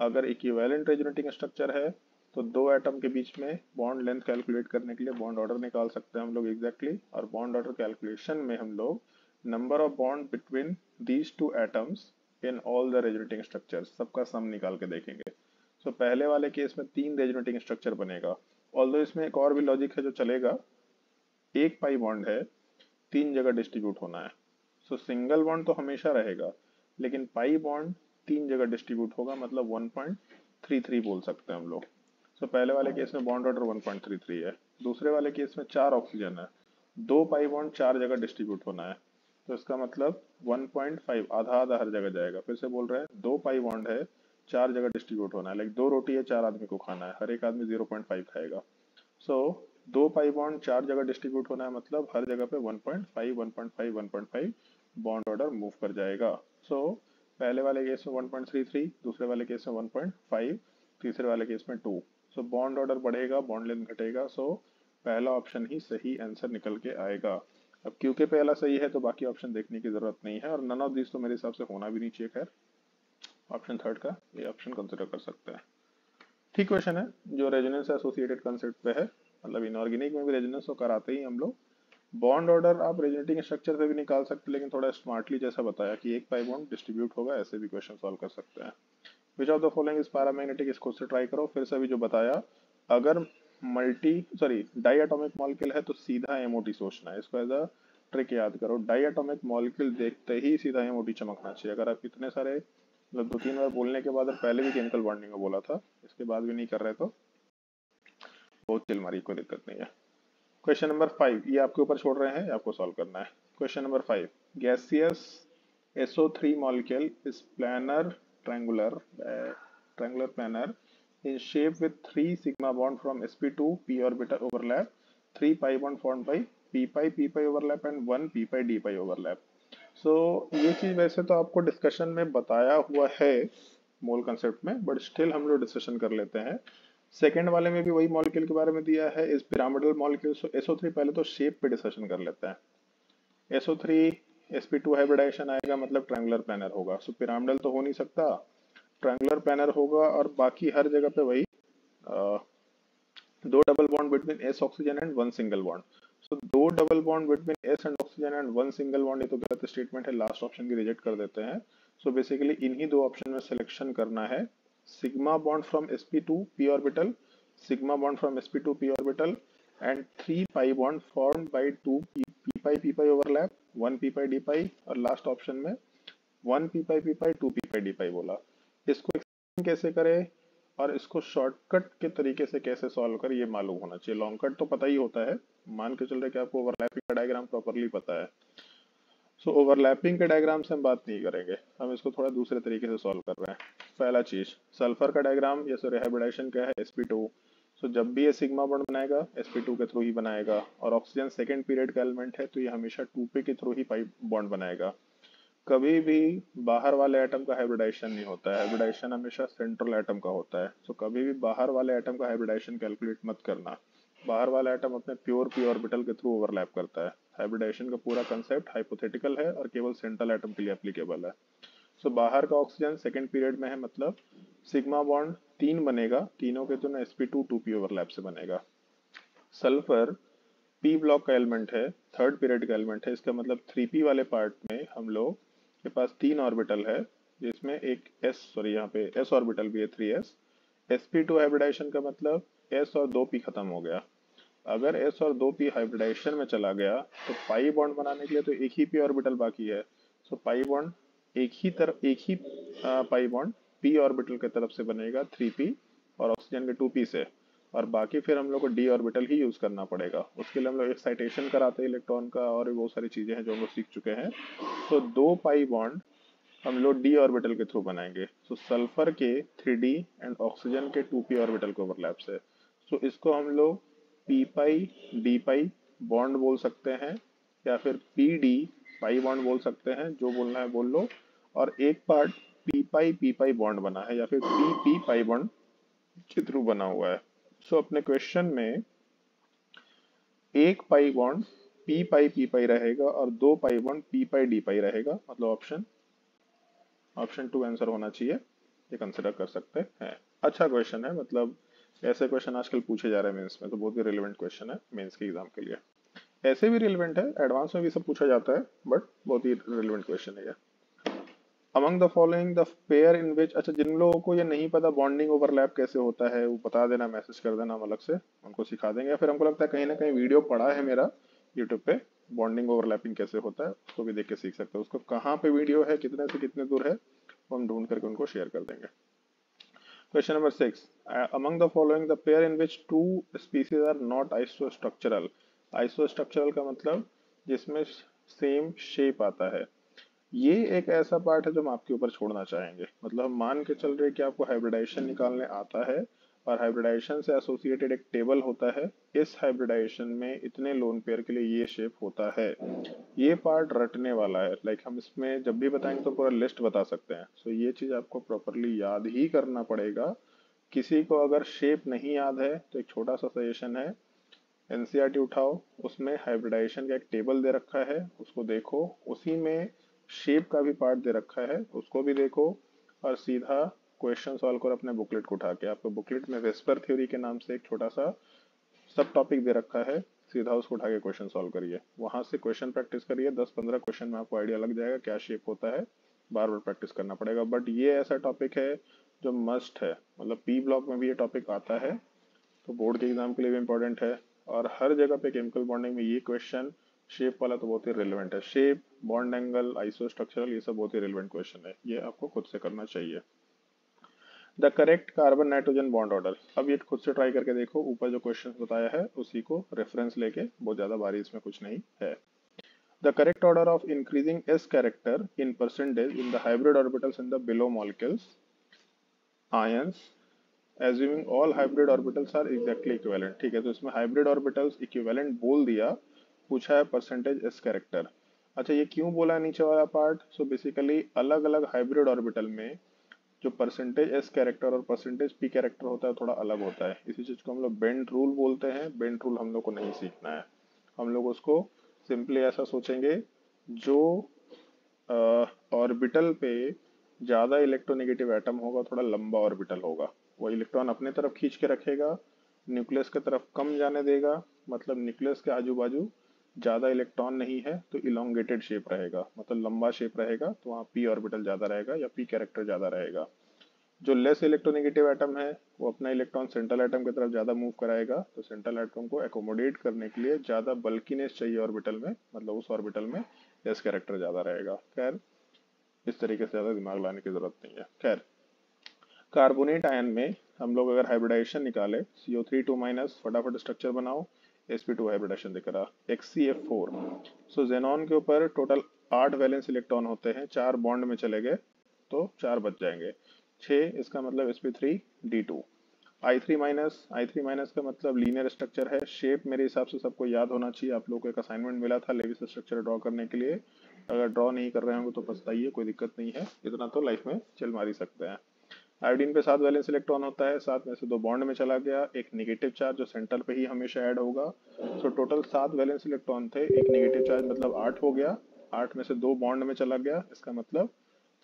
Speaker 1: अगर इक्विवेलेंट रेजोनेटिंग स्ट्रक्चर है तो दो एटम के बीच में बॉन्ड लेंथ कैलकुलेट करने के लिए बॉन्ड ऑर्डर निकाल सकते हैं हम लोग एग्जैक्टली, और बॉन्ड ऑर्डर कैलकुलेशन में हम लोग number of bond between these two atoms in all the resonating structures सबका सम निकाल के देखेंगे। सो पहले वाले केस में 3 रेजोनेटिंग स्ट्रक्चर बनेगा, ऑल्दो इसमें एक और भी लॉजिक है जो चलेगा। एक पाई बॉन्ड है, 3 जगह डिस्ट्रीब्यूट होना है, सो सिंगल बॉन्ड तो हमेशा रहेगा, लेकिन पाई बॉन्ड 3 जगह डिस्ट्रीब्यूट होगा, मतलब 1.33 बोल सकते हैं हम लोग। सो पहले वाले केस में बॉन्ड ऑर्डर 1.33 है, दूसरे वाले केस में 4 ऑक्सीजन है, 2 पाई बॉन्ड 4 जगह डिस्ट्रीब्यूट होना है, तो इसका मतलब 1.5 आधा आधा हर जगह जाएगा। फिर से बोल रहे हैं, 2 पाई बॉन्ड है, 4 जगह डिस्ट्रीब्यूट होना है, लाइक 2 रोटी है, 4 आदमी को खाना है, हर एक आदमी 0.5 खाएगा। सो 2 पाई बॉन्ड 4 जगह डिस्ट्रीब्यूट होना है, मतलब हर जगह पे 1.5 1.5 1.5 बॉन्ड ऑर्डर मूव कर जाएगा। सो पहले वाले केस में 1.33, दूसरे वाले केस में 1.5, तीसरे वाले केस में 2। सो बॉन्ड ऑर्डर बढ़ेगा, बॉन्ड लेंथ घटेगा, सो पहला ऑप्शन ही सही आंसर निकल के आएगा। अब क्योंकि पहला सही है तो बाकी ऑप्शन देखने की जरूरत नहीं है, और नन ऑफ दिस तो मेरे हिसाब से होना भी नहीं चाहिए। खैर ऑप्शन थर्ड का ये ऑप्शन कंसिडर कर सकते हैं। ठीक क्वेश्चन है, जो रेजोनेंस एसोसिएटेड कंसेप्ट पे है, मतलब इनऑर्गेनिक में भी रेजोनेंस तो कराते ही हम लोग। बॉन्ड ऑर्डर आप रेजोनेटिंग स्ट्रक्चर से भी निकाल सकते हैं, लेकिन थोड़ा स्मार्टली जैसा बताया कि एक पाई बॉन्ड डिस्ट्रीब्यूट होगा, ऐसे भी क्वेश्चन सॉल्व कर सकते हैं। विच of the following is paramagnetic, इसको से ट्राई करो। फिर से अभी जो बताया, अगर डाई एटॉमिक मॉलिक्यूल है तो सीधा एमओटी सोचना है, इसको एज अ ट्रिक याद करो। डाई एटॉमिक मॉलिक्यूल देखते ही सीधा एमओटी चमकना चाहिए। अगर आप इतने सारे मतलब 2-3 बार बोलने के बाद, और पहले भी केमिकल बॉन्डिंग में बोला था, इसके बाद भी नहीं कर रहे तो बहुत चिल मारी, कोई दिक्कत नहीं है। क्वेश्चन नंबर 5 ये आपके ऊपर छोड़ रहे हैं, आपको सॉल्व करना है। Question number 5, gaseous SO3 molecule is triangular planar in shape with 3 sigma bond from sp2 p orbital overlap, 3 pi bond formed by p pi overlap and 1 p pi d pi overlap। सो ये चीज वैसे तो आपको discussion में बताया हुआ है मोल concept में, बट स्टिल हम लोग डिस्कशन कर लेते हैं। सेकेंड वाले में भी वही मॉलिक्यूल के बारे में दिया है, इस पिरामिडल मॉलिक्यूल। SO3 पहले तो शेप पे डिस्कशन कर लेते हैं। SO3 sp2 हाइब्रिडाइजेशन आएगा, मतलब ट्रायंगुलर प्लानर होगा। सो पिरामिडल तो हो नहीं सकता, ट्रायंगुलर प्लानर होगा, और बाकी हर जगह पे वही 2 double bond between S oxygen and 1 single bond. So 2 double bond between S and oxygen and 1 single bond, ये तो गलत स्टेटमेंट है, लास्ट ऑप्शन की रिजेक्ट कर देते हैं। सो बेसिकली इन्हीं दो ऑप्शन में सिलेक्शन करना है। Sigma bond from sp2 p orbital, sigma bond from sp2 p orbital and 3 pi bond formed by 2 p pi overlap, 1 p pi d pi, और लास्ट ऑप्शन में 1 p pi 2 p pi d pi बोला। इसको explain कैसे करें और इसको shortcut के तरीके से कैसे सॉल्व करें, ये मालूम होना चाहिए। लॉन्ग कट तो पता ही होता है, मान के चल रहे कि आपको ओवरलैपिंग का डायग्राम प्रॉपरली पता है। सो ओवरलैपिंग के डायग्राम से हम बात नहीं करेंगे, हम इसको थोड़ा दूसरे तरीके से सॉल्व कर रहे हैं। पहला चीज, सल्फर का डायग्राम या सॉरी हाइब्रिडाइजेशन क्या है, sp2। सो जब भी ये सिग्मा बॉन्ड बनाएगा sp2 के थ्रू ही बनाएगा, और ऑक्सीजन सेकेंड पीरियड का एलिमेंट है तो ये हमेशा 2p के थ्रू ही पाई बॉन्ड बनाएगा। कभी भी बाहर वाले एटम का हाइब्रिडाइजेशन नहीं होता है, हाइब्रिडाइजेशन हमेशा सेंट्रल एटम का होता है। सो कभी भी बाहर वाले एटम का हाइब्रिडाइजेशन कैलकुलेट मत करना, बाहर वाला एटम अपने प्योर p ऑर्बिटल के थ्रू ओवरलैप करता है। हाइब्रिडाइजेशन का पूरा कंसेप्ट हाइपोथेटिकल है और केवल सेंट्रल एटम के लिए एप्लीकेबल है। सो बाहर का ऑक्सीजन सेकेंड पीरियड में है, मतलब सिग्मा बॉन्ड 3 बनेगा, तीनों के दोनों sp2 2p ओवरलैप से बनेगा। सल्फर p ब्लॉक का एलिमेंट है, थर्ड पीरियड का एलिमेंट है, इसका मतलब 3p वाले पार्ट में हम लोग के पास 3 ऑर्बिटल है, जिसमें एक यहाँ पे s ऑर्बिटल भी है 3s। sp2 हाइब्रिडाइजेशन का मतलब s और 2p खत्म हो गया। अगर s और 2p हाइब्रिडाइजेशन में चला गया तो पाई बॉन्ड बनाने के लिए तो एक ही p ऑर्बिटल बाकी है। सो पाई बॉन्ड एक ही पाई बॉन्ड p ऑर्बिटल की तरफ से बनेगा 3p और ऑक्सीजन के 2p से, और बाकी फिर हम लोग को d ऑर्बिटल ही यूज करना पड़ेगा। उसके लिए हम लोग एक्साइटेशन कराते हैं इलेक्ट्रॉन का, और भी बहुत सारी चीजें हैं जो हम लोग सीख चुके हैं। तो 2 पाई बॉन्ड हम लोग d ऑर्बिटल के थ्रू बनाएंगे। सो सल्फर के 3d एंड ऑक्सीजन के 2p ऑर्बिटल के ओवरलैप से। सो इसको हम लोग p पाई d पाई बॉन्ड बोल सकते हैं, या फिर pd पाई बॉन्ड बोल सकते हैं, जो बोलना है बोल लो। और एक पार्ट p पाई बॉन्ड बना है, या फिर p पाई बॉन्ड के थ्रू बना हुआ है। सो अपने क्वेश्चन में एक पाई बॉन्ड p पाई रहेगा और 2 पाई बॉन्ड p पाई d पाई रहेगा, मतलब ऑप्शन 2 आंसर होना चाहिए, ये कंसिडर कर सकते हैं। अच्छा क्वेश्चन है, मतलब ऐसे क्वेश्चन आजकल पूछे जा रहे हैं मेंस में, तो बहुत ही रिलेवेंट क्वेश्चन है मेंस के एग्जाम के लिए। ऐसे भी रिलेवेंट है, एडवांस में भी सब पूछा जाता है, बट बहुत ही रिलेवेंट क्वेश्चन है ये। Among the following the pair in which, अच्छा जिन लोगों को ये नहीं पता बॉन्डिंग ओवरलैप कैसे होता है वो बता देना, मैसेज कर देना, हम अलग से उनको सिखा देंगे, या फिर हमको लगता है कहीं ना कहीं वीडियो पड़ा है मेरा यूट्यूब पे बॉन्डिंग ओवरलैपिंग कैसे होता है, उसको भी देख के सीख सकते हो। उसको कहाँ पे वीडियो है, कितने से कितने दूर है, वो हम ढूंढ करके उनको शेयर कर देंगे। Question number 6. Among the following, the pair in which two species are not isostructural. Isostructural का मतलब जिसमें सेम शेप आता है। ये एक ऐसा पार्ट है जो हम आपके ऊपर छोड़ना चाहेंगे। मतलब हम मान के चल रहे कि आपको हाइब्रिडाइजेशन निकालने आता है और हाइब्रिडाइजेशन से एसोसिएटेड एक टेबल होता है, इस हाइब्रिडाइजेशन में इतने लोन पेयर के लिए ये शेप होता है। ये पार्ट रटने वाला है, लाइक हम इसमें जब भी बताएंगे तो पूरा लिस्ट बता सकते हैं। सो ये चीज आपको प्रॉपरली याद ही करना पड़ेगा। किसी को अगर शेप नहीं याद है तो एक छोटा सा सजेशन है, एनसीईआरटी उठाओ, उसमें हाइब्रिडाइजेशन का एक टेबल दे रखा है, उसको देखो, उसी में शेप का भी पार्ट दे रखा है, उसको भी देखो, और सीधा क्वेश्चन सॉल्व करो अपने बुकलेट को उठा के। आपको बुकलेट में वेस्पर थ्योरी के नाम से एक छोटा सा सब टॉपिक दे रखा है, सीधा उसको उठा के क्वेश्चन सॉल्व करिए, वहां से क्वेश्चन प्रैक्टिस करिए। 10-15 क्वेश्चन में आपको आइडिया लग जाएगा क्या शेप होता है, बार बार प्रैक्टिस करना पड़ेगा। बट ये ऐसा टॉपिक है जो मस्ट है, मतलब पी ब्लॉक में भी ये टॉपिक आता है, तो बोर्ड के एग्जाम के लिए भी इंपॉर्टेंट है, और हर जगह पे केमिकल बॉन्डिंग में ये क्वेश्चन शेप वाला तो बहुत ही रिलेवेंट है। शेप, बॉन्ड एंगल, आइसोस्ट्रक्चरल, ये सब बहुत ही रिलेवेंट क्वेश्चन है, ये आपको खुद से करना चाहिए। The correct carbon nitrogen bond order, अब ये खुद से ट्राई करके देखो, ऊपर जो क्वेश्चन बताया है उसी को रेफरेंस लेके, बहुत ज्यादा भारी इसमें कुछ नहीं है। The correct order of increasing S character in percentage in the hybrid orbitals in the below molecules ions assuming all hybrid orbitals are exactly equivalent। ठीक है, तो इसमें हाइब्रिड ऑर्बिटल्स इक्विवेलेंट बोल दिया, पूछा है परसेंटेज एस कैरेक्टर। अच्छा ये क्यों बोला है नीचे वाला पार्ट? सो बेसिकली अलग अलग हाइब्रिड ऑर्बिटल में जो परसेंटेज एस कैरेक्टर और परसेंटेज पी कैरेक्टर होता है थोड़ा अलग होता है। इसी चीज को हम लोग बेंड रूल बोलते हैं। बेंड रूल हम लोग को नहीं सीखना है, हम लोग उसको सिंपली ऐसा सोचेंगे, जो ऑर्बिटल पे ज्यादा इलेक्ट्रोनेगेटिव एटम होगा थोड़ा लंबा ऑर्बिटल होगा, वो इलेक्ट्रॉन अपने तरफ खींच के रखेगा, न्यूक्लियस की तरफ कम जाने देगा, मतलब न्यूक्लियस के आजू बाजू ज्यादा इलेक्ट्रॉन नहीं है तो इलोंगेटेड शेप रहेगा, मतलब लंबा शेप रहेगा, तो वहाँ पी ऑर्बिटल ज्यादा रहेगा या पी कैरेक्टर ज्यादा रहेगा। जो लेस इलेक्ट्रोनेगेटिव एटम है वो अपना इलेक्ट्रॉन सेंट्रल एटम की तरफ ज्यादा मूव कराएगा, तो सेंट्रल एटम को एकोमोडेट करने के लिए ज्यादा बल्कीनेस चाहिए ऑर्बिटल में, मतलब उस ऑर्बिटल में एस कैरेक्टर ज्यादा रहेगा। खैर इस तरीके से ज्यादा दिमाग लाने की जरूरत नहीं है। खैर कार्बोनेट आयन में हम लोग अगर हाइब्रिडाइजेशन निकाले, CO3 फटाफट स्ट्रक्चर बनाओ, sp2 हाइब्रिडाइजेशन दिख रहा, XCF4। सो जेनॉन के ऊपर टोटल 8 वैलेंस इलेक्ट्रॉन होते हैं, 4 बॉन्ड में चले गए तो 4 बच जाएंगे, 6, इसका मतलब sp3d2। I3 का मतलब लीनियर स्ट्रक्चर है। शेप मेरे हिसाब से सबको याद होना चाहिए, आप लोगों को एक असाइनमेंट मिला था लेविस स्ट्रक्चर ड्रॉ करने के लिए, अगर ड्रॉ नहीं कर रहे होंगे तो पछताइए, कोई दिक्कत नहीं है, इतना तो लाइफ में चल मार ही सकते हैं। आयोडीन पे 7 वैलेंस इलेक्ट्रॉन होता है, 7 में से 2 बॉन्ड में चला गया, एक नेगेटिव चार्ज जो सेंटर पे ही हमेशा ऐड होगा। सो टोटल 7 वैलेंस इलेक्ट्रॉन थे, एक नेगेटिव चार्ज मतलब 8 हो गया, 8 में से 2 बॉन्ड में चला गया, इसका मतलब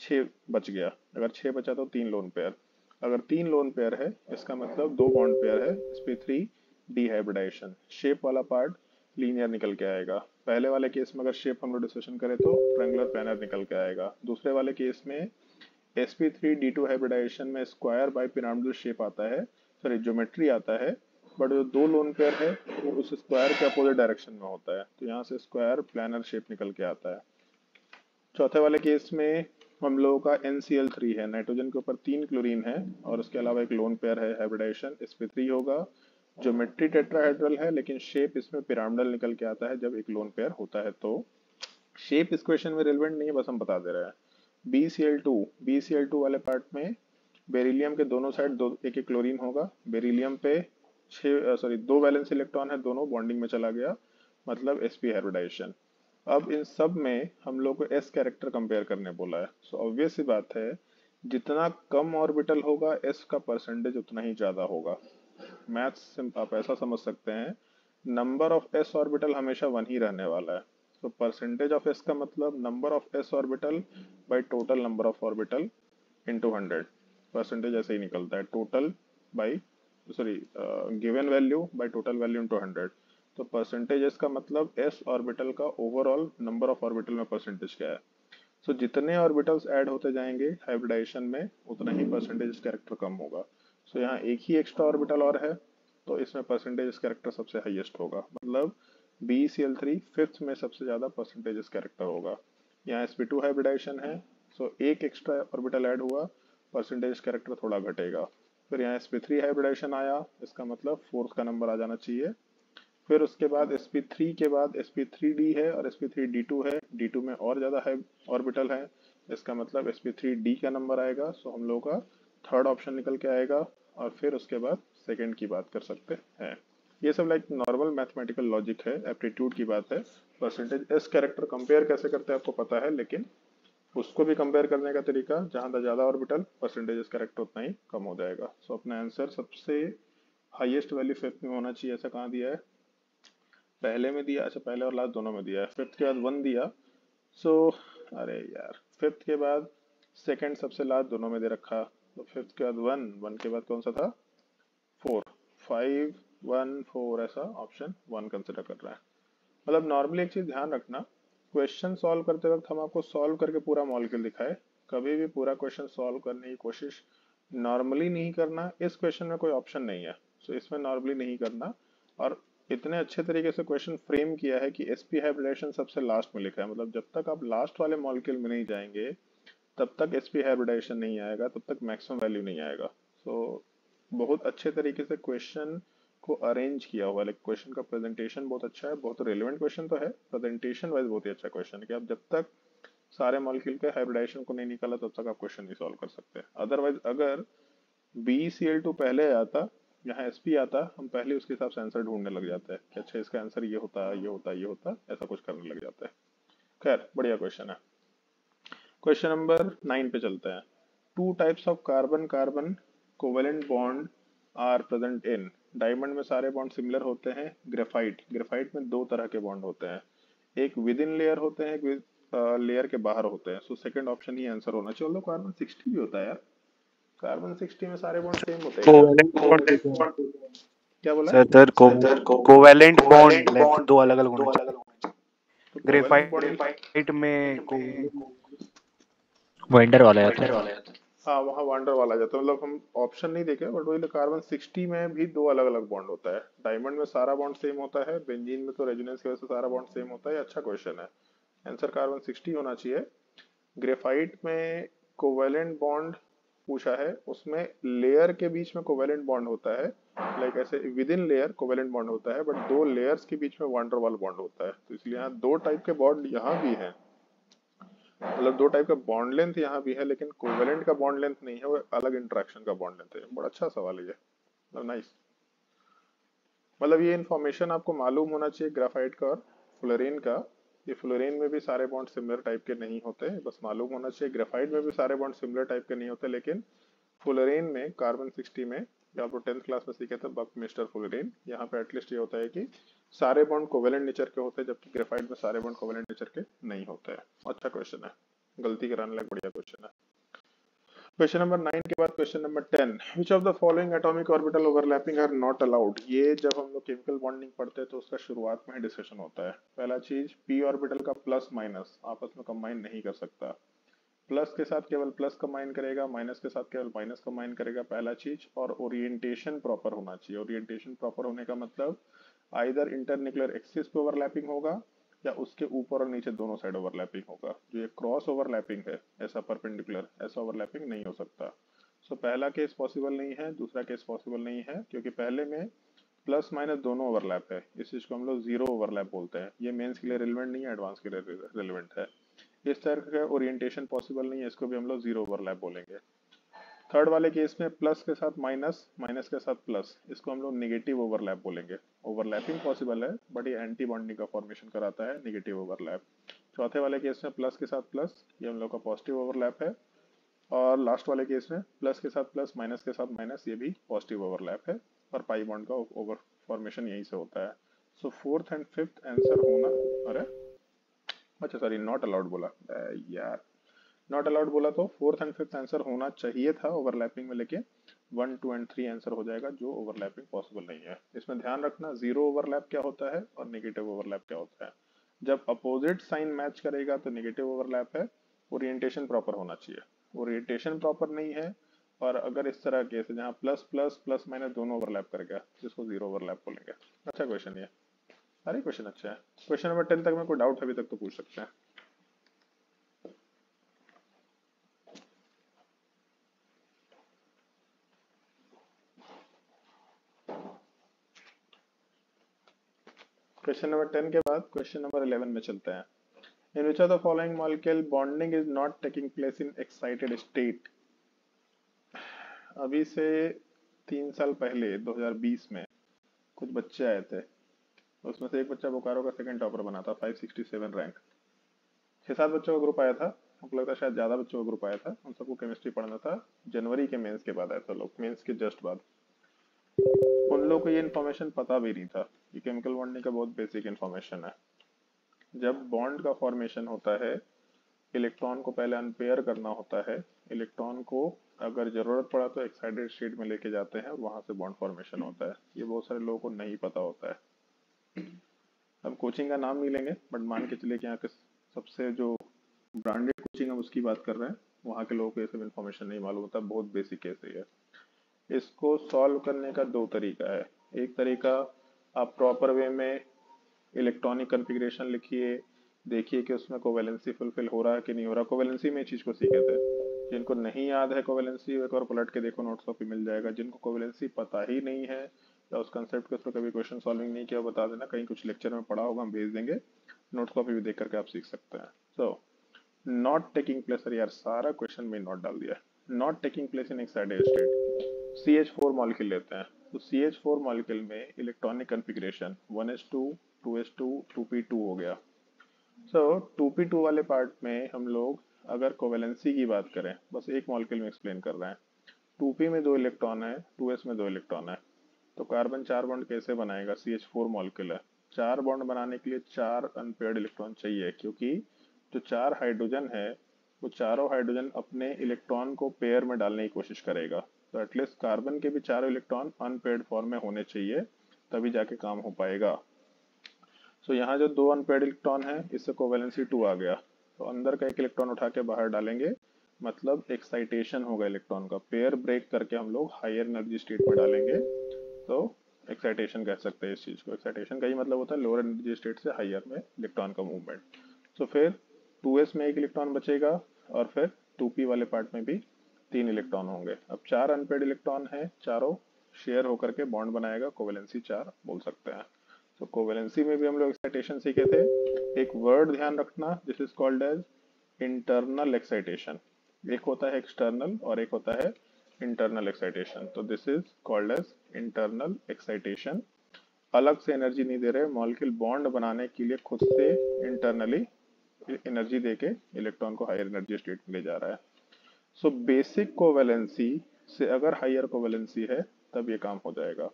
Speaker 1: 6 बच गया। अगर 6 बचा तो 3 लोन पेयर, अगर 3 लोन पेयर है इसका मतलब 2 बॉन्ड पेयर है, sp3 डिहाइब्रिडाइजेशन। शेप वाला पार्ट लीनियर निकल के आएगा। पहले वाले केस में अगर शेप हम लोग डिस्कशन करें तो ट्रायंगुलर प्लानर निकल के आएगा। दूसरे वाले केस में sp3d2 हाइब्रिडाइजेशन में स्क्वायर बाई पिरामिडल शेप आता है, सॉरी ज्योमेट्री आता है, बट जो 2 लोन पेयर है वो उस स्क्वायर के अपोजिट डायरेक्शन में होता है, तो यहाँ से स्क्वायर प्लानर शेप निकल के आता है। चौथे वाले केस में हम लोगों का NCl3 है, नाइट्रोजन के ऊपर 3 क्लोरीन है और उसके अलावा एक लोन पेयर है, हाइब्रिडाइजेशन sp3 होगा। ज्योमेट्री टेट्राहेड्रल है लेकिन शेप इसमें पिरामिडल निकल के आता है जब एक लोन पेयर होता है, तो शेप इस क्वेश्चन में रिलेवेंट नहीं है, बस हम बता दे रहे हैं। BCl2 वाले पार्ट में बेरिलियम के दोनों साइड एक एक क्लोरीन होगा, बेरिलियम पे 2 वैलेंस इलेक्ट्रॉन है, दोनों बॉन्डिंग में चला गया, मतलब sp हाइब्रिडाइजेशन। अब इन सब में हम लोग को एस कैरेक्टर कंपेयर करने बोला है, सो ऑब्वियस सी बात है जितना कम ऑर्बिटल होगा एस का परसेंटेज उतना ही ज्यादा होगा। मैथ्स आप ऐसा समझ सकते हैं, नंबर ऑफ एस ऑर्बिटल हमेशा 1 ही रहने वाला है, तो परसेंटेज ऑफ एस का मतलब number of S orbital by total number of orbital into 100, percentage ऐसे ही निकलता है, total by sorry given value by total value into 100। तो परसेंटेज का मतलब s ऑर्बिटल का ओवरऑल नंबर ऑफ ऑर्बिटल में परसेंटेज क्या है। सो जितने ऑर्बिटल्स ऐड होते जाएंगे हाइब्रिडाइजेशन में उतना ही परसेंटेज कैरेक्टर कम होगा। सो यहाँ एक ही एक्स्ट्रा ऑर्बिटल और है तो इसमें परसेंटेज कैरेक्टर सबसे हाईएस्ट होगा, मतलब BeCl3 फिफ्थ में सबसे ज्यादा परसेंटेज कैरेक्टर होगा। यहाँ sp2 हाइब्रिडाइजेशन है, सो एक एक्स्ट्रा ऑर्बिटल ऐड हुआ, परसेंटेज कैरेक्टर थोड़ा घटेगा। फिर यहाँ sp3 हाइब्रिडाइजेशन आया, इसका मतलब फोर्थ का नंबर आ जाना चाहिए। फिर उसके बाद sp3 के बाद sp3d है और sp3d2 है, d2 में और ज्यादा है ऑर्बिटल है, इसका मतलब sp3d का नंबर आएगा। सो हम लोग का थर्ड ऑप्शन निकल के आएगा और फिर उसके बाद सेकंड की बात कर सकते हैं। ये सब लाइक नॉर्मल मैथमेटिकल लॉजिक है, एप्टीट्यूड की बात है। परसेंटेज एस कैरेक्टर कंपेयर कैसे करते हैं आपको पता है, लेकिन उसको भी कंपेयर करने का तरीका जहां ज्यादा ऑर्बिटल परसेंटेज कैरेक्टर उतना ही कम हो जाएगा। सो अपना आंसर सबसे हाईएस्ट वैल्यू फिफ्थ में होना चाहिए। ऐसा कहाँ दिया है, पहले में दिया, अच्छा पहले और लास्ट दोनों में दिया है। फिफ्थ के बाद 1 दिया, सो अरे यार फिफ्थ के बाद सेकंड सबसे लास्ट दोनों में दे रखा, तो फिफ्थ के बाद 1 के बाद कौन सा था 4, 5 1 4, ऐसा ऑप्शन 1 कंसिडर कर रहा है। मतलब नॉर्मली एक चीज ध्यान रखना, क्वेश्चन सॉल्व करते वक्त हम आपको सॉल्व करके पूरा मॉलिक्यूल दिखाए, कभी भी पूरा क्वेश्चन सॉल्व करने की कोशिश नॉर्मली नहीं करना। इस क्वेश्चन में कोई ऑप्शन नहीं है, सो इसमें नॉर्मली नहीं करना। और इतने अच्छे तरीके से क्वेश्चन फ्रेम किया है कि sp हाइब्रिडेशन सबसे लास्ट में लिखा है, मतलब जब तक आप लास्ट वाले मॉलिक्यूल में नहीं जाएंगे तब तक sp हाइब्रिडेशन नहीं आएगा, तब तक मैक्सिमम वैल्यू नहीं आएगा। सो बहुत अच्छे तरीके से क्वेश्चन को अरेंज किया हुआ है, लाइक क्वेश्चन का प्रेजेंटेशन बहुत अच्छा है, बहुत रेलेवेंट क्वेश्चन तो है, प्रेजेंटेशन वाइज बहुत ही अच्छा क्वेश्चन है कि आप जब तक सारे मॉलिक्यूल के हाइब्रिडाइजेशन को नहीं निकाला तब तक आप क्वेश्चन नहीं सॉल्व कर सकते। अदरवाइज अगर BeCl2 पहले आता, यहाँ sp आता, हम पहले उसके हिसाब से आंसर ढूंढने लग जाते हैं कि अच्छा इसका आंसर ये होता ये होता ये होता, ऐसा कुछ करने लग जाता है। खैर बढ़िया क्वेश्चन है। क्वेश्चन नंबर 9 पे चलते हैं। 2 types of carbon carbon covalent bond are present in. Diamond में सारे बॉन्ड सिमिलर होते हैं। ग्रेफाइट, ग्रेफाइट में 2 तरह के बॉन्ड होते हैं, एक विद इन लेयर होते हैं, एक लेयर के बाहर होते हैं। सो सेकंड ऑप्शन ही आंसर होना चाहिए। कार्बन 60 भी होता है यार, कार्बन 60 में सारे बॉन्ड सेम होते हैं
Speaker 2: कोवेलेंट बॉन्ड
Speaker 1: क्या बोला है?
Speaker 4: सर कोवेलेंट बॉन्ड लेंथ दो अलग अलग होने चाहिए।
Speaker 1: तो कोवेलेंट बॉन्ड
Speaker 4: ग्रेफाइट में
Speaker 3: वाइंडर वाला जाता है।
Speaker 1: हाँ वहाँ वांडर वाला जाता है, मतलब हम ऑप्शन नहीं देखे बट वही कार्बन 60 में भी 2 अलग अलग बॉन्ड होता है। डायमंड में सारा बॉन्ड सेम होता है, बेंजीन में तो रेजोनेंस की वजह से सारा बॉन्ड सेम होता है। अच्छा क्वेश्चन है, आंसर कार्बन 60 होना चाहिए। ग्रेफाइट में कोवेलेंट बॉन्ड पूछा है, उसमें लेयर के बीच में कोवेलेंट बॉन्ड होता है, लाइक ऐसे with in layer covalent bond होता है, बट 2 लेयर्स के बीच में वांडर वाल बॉन्ड होता है। तो इसलिए यहाँ 2 टाइप के बॉन्ड यहाँ भी हैं, मतलब 2 टाइप का बॉन्ड लेंथ यहाँ भी है, लेकिन कोवेलेंट का बॉन्ड लेंथ नहीं है, वो अलग इंटरेक्शन का बॉन्ड लेंथ है। बड़ा अच्छा सवाल है ये, मतलब नाइस। मतलब ये इन्फॉर्मेशन आपको मालूम होना चाहिए ग्राफाइट का और फ्लोरीन का। ये फ्लोरीन में भी सारे बॉन्ड सिमिलर टाइप के नहीं होते, बस मालूम होना चाहिए। ग्राफाइट में भी सारे बॉन्ड सिमिलर टाइप के नहीं होते, लेकिन फ्लोरीन में कार्बन 60 में, जो आपको 10th क्लास में सीखे थे बकमिस्टर फ्लोरीन, यहाँ पे एटलीस्ट ये होता है कि सारे बॉन्ड कोवेलेंट नेचर के होते हैं, जबकि ग्रेफाइट में सारे बॉन्ड कोवेलेंट नेचर के नहीं होते हैं। अच्छा क्वेश्चन है, गलती कराने लायक बढ़िया क्वेश्चन है। क्वेश्चन नंबर 9 के बाद question number 10, which of the following atomic orbital overlapping are not allowed. ये जब हम लोग केमिकल बॉन्डिंग पढ़ते हैं तो उसका शुरुआत में ही डिस्कशन होता है। पहला चीज, p ऑर्बिटल का प्लस माइनस आपस में कंबाइन नहीं कर सकता, प्लस के साथ केवल प्लस कंबाइन करेगा, माइनस के साथ केवल माइनस कंबाइन करेगा, पहला चीज। और ओरिएंटेशन प्रॉपर होना चाहिए। ओरिएंटेशन प्रॉपर होने का मतलब आइदर इंटरन्यूक्लियर एक्सिस पे ओवरलैपिंग होगा या उसके ऊपर और नीचे दोनों साइड ओवरलैपिंग होगा। जो ये क्रॉस ओवरलैपिंग है, ऐसा परपेंडिकुलर, ऐसा ओवरलैपिंग नहीं हो सकता। सो पहला केस पॉसिबल नहीं है, दूसरा केस पॉसिबल नहीं है, क्योंकि पहले में प्लस माइनस दोनों ओवरलैप है। इस चीज को हम लोग जीरो ओवरलैप बोलते हैं। ये मेंस के लिए रिलेवेंट नहीं है, एडवांस के लिए रिलेवेंट है। इस तरह का ओरिएंटेशन पॉसिबल नहीं है, इसको भी हम लोग जीरो ओवरलैप बोलेंगे। थर्ड वाले केस में प्लस के साथ माइनस, माइनस के साथ प्लस, इसको हम लोग नेगेटिव ओवरलैप बोलेंगे। ओवरलैपिंग पॉसिबल है बट ये एंटी बॉन्डिंग का फॉर्मेशन कराता है, नेगेटिव ओवरलैप। चौथे वाले केस में प्लस के साथ प्लस, ये हम लोग का पॉजिटिव ओवरलैप है। और लास्ट वाले केस में प्लस के साथ प्लस, माइनस के साथ माइनस, ये भी पॉजिटिव ओवरलैप है। और पाई बॉन्ड का ओवर फॉर्मेशन यहीं से होता है। सो फोर्थ एंड फिफ्थ आंसर होना, अरे अच्छा सॉरी नॉट अलाउड बोला यार, नॉट अलाउड बोला, तो फोर्थ एंड फिफ्थ आंसर होना चाहिए था ओवरलैपिंग में, लेकिन 1, 2 एंड 3 आंसर हो जाएगा, जो ओवरलैपिंग पॉसिबल नहीं है। इसमें ध्यान रखना जीरो ओवरलैप क्या होता है और नेगेटिव ओवरलैप क्या होता है। जब अपोजिट साइन मैच करेगा तो नेगेटिव ओवरलैप है। ओरिएंटेशन प्रॉपर होना चाहिए, ओरिएंटेशन प्रॉपर नहीं है, और अगर इस तरह केस है जहाँ प्लस प्लस प्लस माइनस दोनों ओवरलैप कर गया, जिसको जीरो ओवरलैप बोलेंगे। अच्छा क्वेश्चन ये, सारे क्वेश्चन अच्छा है। क्वेश्चन नंबर 10 तक में कोई डाउट अभी तक तो पूछ सकते हैं। क्वेश्चन नंबर 10 के बाद क्वेश्चन नंबर 11 में चलते हैं। In which of the following molecule bonding is not taking place in excited state. अभी से 3 साल पहले 2020 में कुछ बच्चे आए थे, उसमें से एक बच्चा बोकारो का सेकंड टॉपर बना था, 567 रैंक। 6-7 बच्चों का ग्रुप आया था, हमको लगता है शायद ज्यादा बच्चों का ग्रुप आया था। उन सबको केमिस्ट्री पढ़ना था, जनवरी के मेंस के बाद आया था लोग, मेंस के जस्ट बाद। उन लोगों को ये इन्फॉर्मेशन पता भी नहीं था कि केमिकल बॉन्डिंग का बहुत बेसिक इन्फॉर्मेशन है। जब बॉन्ड का फॉर्मेशन होता है, इलेक्ट्रॉन को पहले अनपेयर करना होता है, इलेक्ट्रॉन को अगर जरूरत पड़ा तो एक्साइटेड स्टेट में लेके जाते हैं और वहां से बॉन्ड फॉर्मेशन होता है। ये बहुत सारे लोगों को नहीं पता होता है। अब कोचिंग का नाम नहीं लेंगे, बट मान के चलिए कि यहाँ के सबसे जो ब्रांडेड कोचिंग हम उसकी बात कर रहे हैं, वहाँ के लोगों को ये सब इन्फॉर्मेशन नहीं मालूम होता। बहुत बेसिक केस है। इसको सॉल्व करने का 2 तरीका है। एक तरीका, आप प्रॉपर वे में इलेक्ट्रॉनिक कॉन्फ़िगरेशन लिखिए, देखिए कि उसमें कोवेलेंसी फुलफिल हो रहा है कि नहीं हो रहा। कोवेलेंसी में ये चीज़ को सीखे थे। जिनको नहीं याद है कोवेलेंसी, एक और पलट के देखो, नोट्स कॉपी मिल जाएगा। जिनको कोवेलेंसी पता ही नहीं है या उस कंसेप्ट के थ्रू कभी क्वेश्चन सॉल्विंग नहीं किया, बता देना, कहीं कुछ लेक्चर में पढ़ा होगा, हम भेज देंगे। नोट्स कॉपी भी देख करके आप सीख सकते हैं। सो नॉट टेकिंग प्लेस, अरे यार सारा क्वेश्चन में नॉट डाल दिया। Not taking place in excited state. CH4 molecule लेते हैं, तो CH4 मॉलिक्यूल में electronic configuration 1s2 2s2 2p2 हो गया। सो 2p2 वाले पार्ट में हम लोग अगर कोवेलेंसी की बात करें, बस एक मॉलिक्यूल में एक्सप्लेन कर रहे हैं। 2p में 2 इलेक्ट्रॉन है, 2s में 2 इलेक्ट्रॉन है, तो कार्बन 4 बॉन्ड कैसे बनाएगा? CH4 मॉलिक्यूल है, 4 बॉन्ड बनाने के लिए 4 अनपेयर्ड इलेक्ट्रॉन चाहिए, क्योंकि जो 4 हाइड्रोजन है वो चारों हाइड्रोजन अपने इलेक्ट्रॉन को पेयर में डालने की कोशिश करेगा। तो एटलीस्ट कार्बन के भी 4 इलेक्ट्रॉन अनपेयर्ड फॉर्म में होने चाहिए, तभी जाके काम हो पाएगा। सो यहाँ जो 2 अनपेयर्ड इलेक्ट्रॉन है, इससे कोवेलेंसी 2 आ गया, तो अंदर का एक इलेक्ट्रॉन उठा के बाहर डालेंगे, मतलब एक्साइटेशन होगा इलेक्ट्रॉन का। पेयर ब्रेक करके हम लोग हायर एनर्जी स्टेट में डालेंगे, तो एक्साइटेशन कह सकते हैं इस चीज को। एक्साइटेशन का ही मतलब होता है लोअर एनर्जी स्टेट से हायर में इलेक्ट्रॉन का मूवमेंट। तो फिर 2s में 1 इलेक्ट्रॉन बचेगा, और फिर 2p वाले पार्ट में भी 3 इलेक्ट्रॉन होंगे। अब 4 अनपेयर्ड इलेक्ट्रॉन है, चारों शेयर होकर के बॉन्ड बनाएगा, कोवेलेंसी 4 बोल सकते हैं। तो कोवेलेंसी में भी हम लोग एक्साइटेशन सीखे थे। एक वर्ड ध्यान रखना, this is called as internal excitation. एक होता है एक्सटर्नल और एक होता है इंटरनल एक्साइटेशन। तो this is called as internal excitation. अलग से एनर्जी नहीं दे रहे, मॉलिक्यूल बॉन्ड बनाने के लिए खुद से इंटरनली एनर्जी देके इलेक्ट्रॉन को हायर एनर्जी स्टेट में ले जा रहा है। सो बेसिक कोवेलेंसी से अगर हायर कोवेलेंसी है तब ये काम हो जाएगा।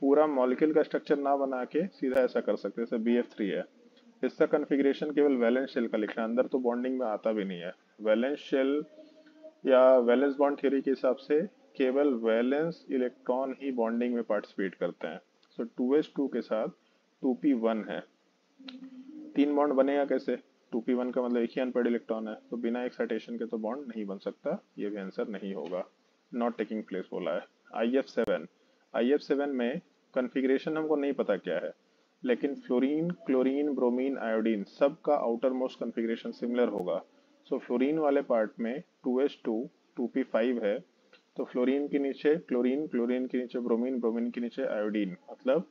Speaker 1: पूरा मॉलिक्यूल का स्ट्रक्चर ना बना के सीधा ऐसा कर सकते हैं, जैसे BF3 है, इसका कॉन्फ़िगरेशन केवल वैलेंस शेल का लिखना है, अंदर तो बॉन्डिंग में आता भी नहीं है। वैलेंस शेल या वैलेंस बॉन्ड थ्योरी के हिसाब से केवल वैलेंस इलेक्ट्रॉन ही बॉन्डिंग में पार्टिसिपेट करते हैं। सो 2s2 के साथ 2p1 है, 3 बॉन्ड बनेगा कैसे? 2p1 का मतलब एक ही अनपेयर्ड इलेक्ट्रॉन है, तो बिना एक्साइटेशन के तो बॉन्ड नहीं बन सकता। ये भी आंसर नहीं होगा, नॉट टेकिंग प्लेस बोला है। IF7 में कॉन्फ़िगरेशन हमको नहीं पता क्या है, लेकिन फ्लोरीन, क्लोरीन, ब्रोमीन, आयोडीन सबका आउटर मोस्ट कॉन्फ़िगरेशन सिमिलर होगा। सो फ्लोरीन वाले पार्ट में 2s2 2p5 है, तो फ्लोरीन के नीचे क्लोरीन, क्लोरीन के नीचे ब्रोमीन, ब्रोमीन के नीचे आयोडीन, मतलब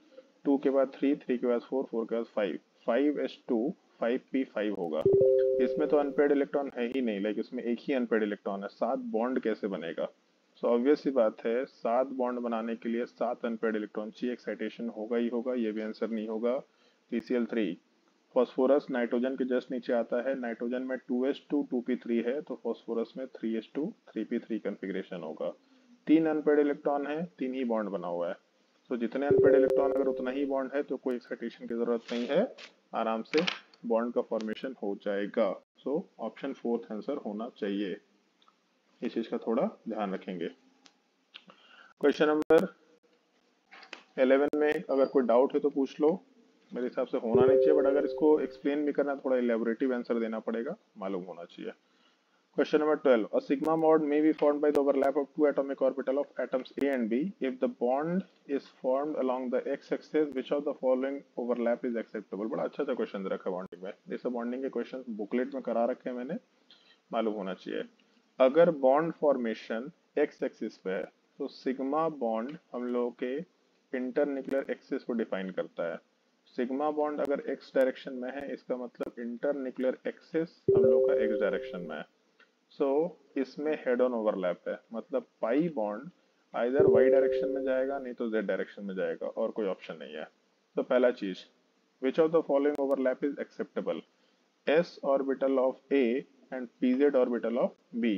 Speaker 1: 2 के बाद 3, 3 के बाद 4, 4 के बाद 5, 5s2 5p5 होगा। इसमें तो अनपेयर्ड इलेक्ट्रॉन है ही नहीं, लाइक इसमें एक ही अनपेयर्ड इलेक्ट्रॉन है, 7 बॉन्ड कैसे बनेगा? सो ऑब्वियस सी बात है, 7 बॉन्ड बनाने के लिए 7 अनपेयर्ड इलेक्ट्रॉन चाहिए, एक्साइटेशन होगा ही होगा, ये भी आंसर नहीं होगा। PCl3। फॉस्फोरस नाइट्रोजन के जस्ट नीचे आता है, नाइट्रोजन में 2s2 2p3 है, तो फॉस्फोरस में 3s2 3p3 कॉन्फ़िगरेशन होगा। 3 अनपेयर्ड इलेक्ट्रॉन है, 3 ही बॉन्ड बना हुआ है। तो जितने अनपेयर्ड इलेक्ट्रॉन अगर उतना ही बॉन्ड है तो कोई एक्साइटेशन की जरूरत नहीं है, आराम से बॉन्ड का फॉर्मेशन हो जाएगा। सो ऑप्शन 4 आंसर होना चाहिए, इस चीज का थोड़ा ध्यान रखेंगे। क्वेश्चन नंबर 11 में अगर कोई डाउट है तो पूछ लो, मेरे हिसाब से होना नहीं चाहिए, बट अगर इसको एक्सप्लेन भी करना है थोड़ा इलेबोरेटिव आंसर देना पड़ेगा, मालूम होना चाहिए। Question number 12. A sigma bond may be formed by the overlap of two atomic orbital of atoms A and B. If the bond is formed along the x-axis, which of the following overlap is acceptable? बड़ा अच्छा question रखा है bonding में। ये सब bonding के question booklet में करा रखे हैं मैंने, मालूम होना चाहिए। अगर बॉन्ड फॉर्मेशन एक्स एक्सिस पे है तो सिग्मा बॉन्ड हम लोग के इंटरन्यूक्लियर एक्सिस को डिफाइन करता है। सिग्मा बॉन्ड अगर एक्स डायरेक्शन में है, इसका मतलब इंटरन्यूक्लियर एक्सिस हम लोग का एक्स डायरेक्शन में है। इसमें हेड ऑन ओवरलैप है, मतलब pi bond either Y direction में जाएगा, नहीं तो जेड डायरेक्शन में जाएगा, और कोई ऑप्शन नहीं है। तो पहला चीज, which of the following overlap is acceptable? S orbital of A and PZ orbital of B.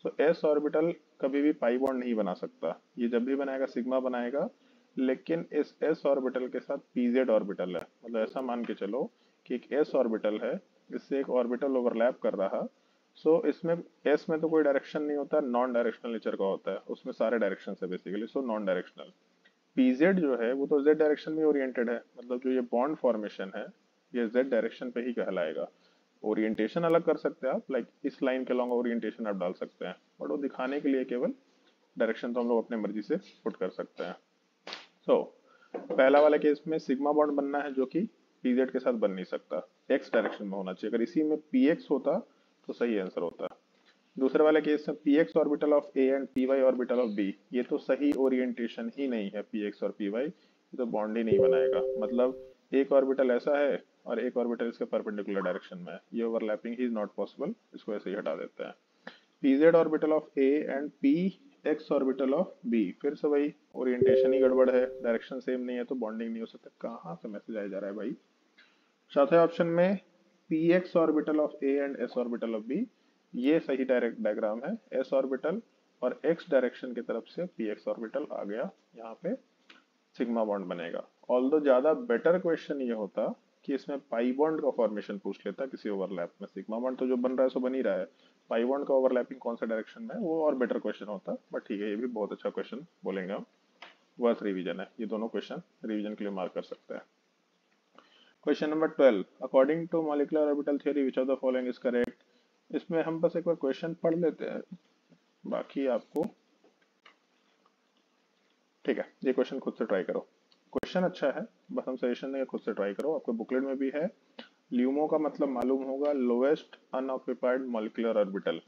Speaker 1: So S orbital कभी भी पाई बॉन्ड नहीं बना सकता, ये जब भी बनाएगा सिग्मा बनाएगा, लेकिन इस एस ऑर्बिटल के साथ पीजेड ऑर्बिटल है, मतलब ऐसा मान के चलो कि एक एस ऑर्बिटल है, इससे एक ऑर्बिटल ओवरलैप कर रहा। इसमें एस में तो कोई डायरेक्शन नहीं होता, नॉन डायरेक्शनल नेचर का होता है, उसमें सारे डायरेक्शन है basically, so non directional. PZ जो है वो तो जेड डायरेक्शन में ओरिएंटेड है, मतलब जो ये बॉन्ड फॉर्मेशन है ये जेड डायरेक्शन पे ही कहलाएगा। ओरिएंटेशन अलग कर सकते हैं आप, लाइक इस लाइन के लॉन्ग ओरिएंटेशन आप डाल सकते हैं, बट वो दिखाने के लिए केवल डायरेक्शन तो हम लोग अपने मर्जी से पुट कर सकते हैं। पहला वाला केस में सिग्मा बॉन्ड बनना है जो कि पीजेड के साथ बन नहीं सकता, एक्स डायरेक्शन में होना चाहिए। अगर इसी में पीएक्स होता तो सही आंसर होता। दूसरे वाले केस में P X orbital of A and P Y orbital of B, ये तो सही ओरिएंटेशन ही नहीं है, पी एक्स और पी वाई, ये तो बॉन्ड ही नहीं बनाएगा। मतलब एक ऑर्बिटल ऐसा है और एक ऑर्बिटल इसके परपेंडिकुलर डायरेक्शन में है, ये ओवरलैपिंग ही इज नॉट पॉसिबल, इसको ऐसे ही हटा देते हैं। P Z orbital of A and P X orbital of B, फिर से वही ओरिएंटेशन ही गड़बड़ है, डायरेक्शन सेम नहीं है तो बॉन्डिंग नहीं हो सकता। कहाँ से मैसेज आ जा रहा है भाई? चौथे ऑप्शन में P X orbital of A and S orbital of B, ये सही डायरेक्ट डायग्राम है, एस ऑर्बिटल और एक्स डायरेक्शन की तरफ से पी एक्स ऑर्बिटल आ गया, यहाँ पे सिग्मा बॉन्ड बनेगा। ऑल्दो ज्यादा बेटर क्वेश्चन ये होता कि इसमें पाई बॉन्ड का फॉर्मेशन पूछ लेता किसी ओवरलैप में। सिग्मा बॉन्ड तो जो बन रहा है सो बन ही रहा है, पाई बॉन्ड का ओवरलैपिंग कौन सा डायरेक्शन में है वो और बेटर क्वेश्चन होता, बट ठीक है, ये भी बहुत अच्छा क्वेश्चन बोलेंगे हम, वर्थ रिवीजन है। ये दोनों क्वेश्चन रिवीजन के लिए मार्क कर सकते हैं। Question number 12, according to molecular orbital theory which of the following is correct? इसमें हम बस एक बार क्वेश्चन पढ़ लेते हैं, बाकी आपको ठीक है, ये क्वेश्चन खुद से ट्राई करो। क्वेश्चन अच्छा है, बस हम सजेशन देंगे, खुद से ट्राई करो। आपको बुकलेट में भी है, ल्यूमो का मतलब मालूम होगा, लोएस्ट अनऑक्यूपाइड मॉलिक्यूलर ऑर्बिटल।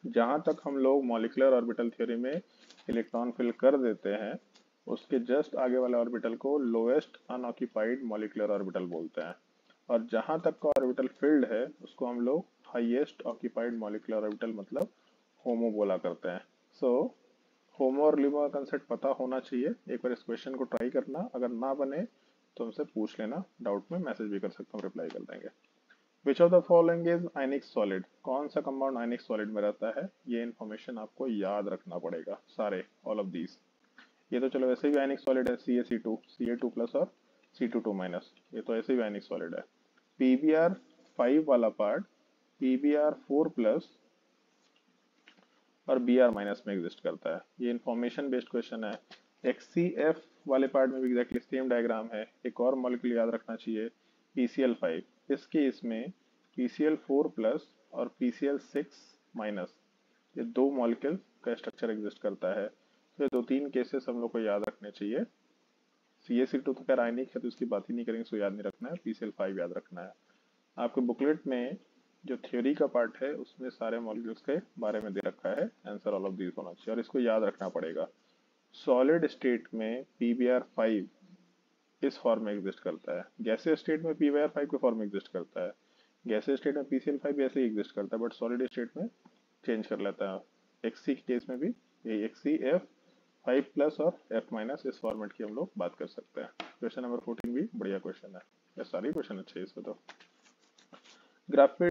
Speaker 1: जहां तक हम लोग मॉलिक्यूलर ऑर्बिटल थ्योरी में इलेक्ट्रॉन फिल कर देते हैं, उसके जस्ट आगे वाले ऑर्बिटल को लोएस्ट अनऑक्यूपाइड मॉलिक्यूलर ऑर्बिटल बोलते हैं, और जहां तक का ऑर्बिटल फिल्ड है उसको हम लोग हाईएस्ट ऑक्यूपाइड मॉलिक्यूलर ऑर्बिटल मतलब होमो बोला करते हैं। होमो और ल्यूमो का कंसेप्ट पता होना चाहिए। एक बार इस क्वेश्चन को ट्राई करना, अगर ना बने तो हमसे पूछ लेना, डाउट में मैसेज भी कर सकता हूँ, रिप्लाई कर देंगे। विच of the following is ionic solid? कौन सा कंपाउंड आयनिक सॉलिड में रहता है? ये इन्फॉर्मेशन आपको याद रखना पड़ेगा, सारे ऑल ऑफ दीज। ये तो चलो वैसे भी आयनिक सॉलिड है, CaC2, Ca2 प्लस और C2 माइनस, ये तो ऐसे भी आयनिक सॉलिड है। PbR5 वाला पार्ट PbR4 प्लस और Br माइनस में एग्जिस्ट करता है, ये इन्फॉर्मेशन बेस्ड क्वेश्चन है। HCF वाले पार्ट में भी एग्जैक्टली सेम डायग्राम है। एक और मॉलिक्यूल याद रखना चाहिए, PCl5, इसके इसमें PCl4 प्लस और PCl6 माइनस, ये दो मॉलिक्यूल का स्ट्रक्चर एग्जिस्ट करता है। तो ये दो तीन केसेस हम लोग को याद रखने चाहिए। CaC2 तो खैर आयनिक है तो इसकी बात ही नहीं करेंगे, सो याद नहीं रखना है। PCl5 याद रखना है। आपके बुकलेट में जो थ्योरी का पार्ट है उसमें सारे मॉलिक्यूल्स के बारे में दे रखा है, आंसर ऑल ऑफ दीज होना चाहिए और इसको याद रखना पड़ेगा। सॉलिड स्टेट में PbR5 इस फॉर्म में एग्जिस्ट करता है, गैसीय स्टेट में PbR5 के फॉर्म में एग्जिस्ट करता है, गैसीय स्टेट में PCl5 भी ऐसे ही एग्जिस्ट करता है, बट सॉलिड स्टेट में चेंज कर लेता है। XC के केस में भी ये XCF5 प्लस और F माइनस, इस फॉर्मेट की हम लोग बात कर सकते हैं। क्वेश्चन नंबर 14 भी बढ़िया क्वेश्चन है, ये सारे क्वेश्चन अच्छे हैं इसमें। तो graphite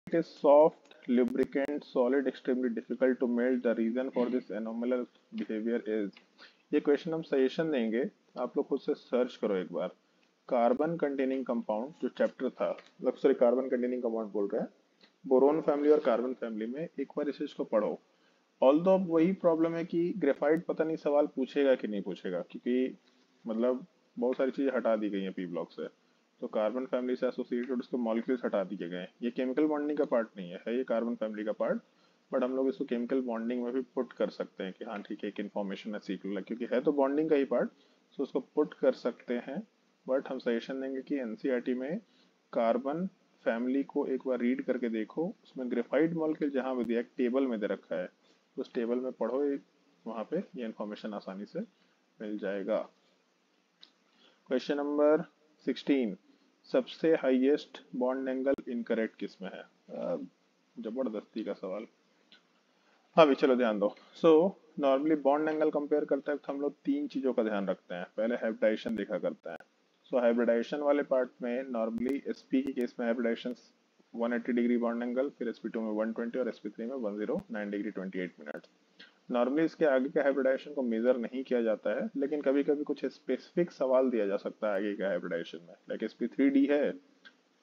Speaker 1: is soft, lubricant, solid, extremely difficult to melt. The reason for this anomalous behavior is, ये क्वेश्चन हम सजेशन देंगे, आप लोग खुद से सर्च करो एक बार। कार्बन कंटेनिंग कंपाउंड जो चैप्टर था, सॉरी कार्बन कंटेनिंग कंपाउंड बोल रहे हैं, बोरोन फैमिली और कार्बन फैमिली में, एक बार इस चीज को पढ़ो। ऑल्दो अब वही प्रॉब्लम है कि ग्रेफाइट पता नहीं सवाल पूछेगा कि नहीं पूछेगा, क्योंकि मतलब बहुत सारी चीजें हटा दी गई हैं पी ब्लॉक से। तो कार्बन फैमिली से एसोसिएटेड उसके मॉलिक्यूल्स हटा दिए गए हैं। ये केमिकल बॉन्डिंग का पार्ट नहीं है, ये कार्बन फैमिली का पार्ट। बट हम लोग इसको केमिकल बॉन्डिंग में भी पुट कर सकते हैं कि हाँ ठीक है, एक इन्फॉर्मेशन है सीक्वल, क्योंकि है तो बॉन्डिंग का ही पार्ट, तो उसको पुट कर सकते हैं। बट हम सजेशन देंगे कि एनसीईआरटी में कार्बन फैमिली को एक बार रीड करके देखो, उसमें ग्रेफाइट मॉलिक्यूल जहाँ भी दिया टेबल में दे रखा है, उस टेबल में पढ़ो, वहां पे ये इन्फॉर्मेशन आसानी से मिल जाएगा। क्वेश्चन नंबर 16, सबसे हाईएस्ट बॉन्ड एंगल इनकरेक्ट किस में है? जबरदस्ती का सवाल। हाँ भी चलो ध्यान दो। So normally bond angle compare करते हैं तो हम लोग तीन चीजों का ध्यान रखते हैं। पहले हाइब्रिडाइजेशन देखा करते हैं। सो हाइब्रिडाइजेशन वाले पार्ट में नॉर्मली sp की केस में हाइब्रिडाइजेशन 180 डिग्री बॉन्ड एंगल, फिर sp2 में 120 और sp3 में 109 डिग्री 28 मिनट। नॉर्मली इसके आगे के हाइब्रिडाइजेशन को मेजर नहीं किया जाता है, लेकिन कभी कभी कुछ स्पेसिफिक सवाल दिया जा सकता है आगे के हाइब्रिडाइजेशन में। लाइक sp3d है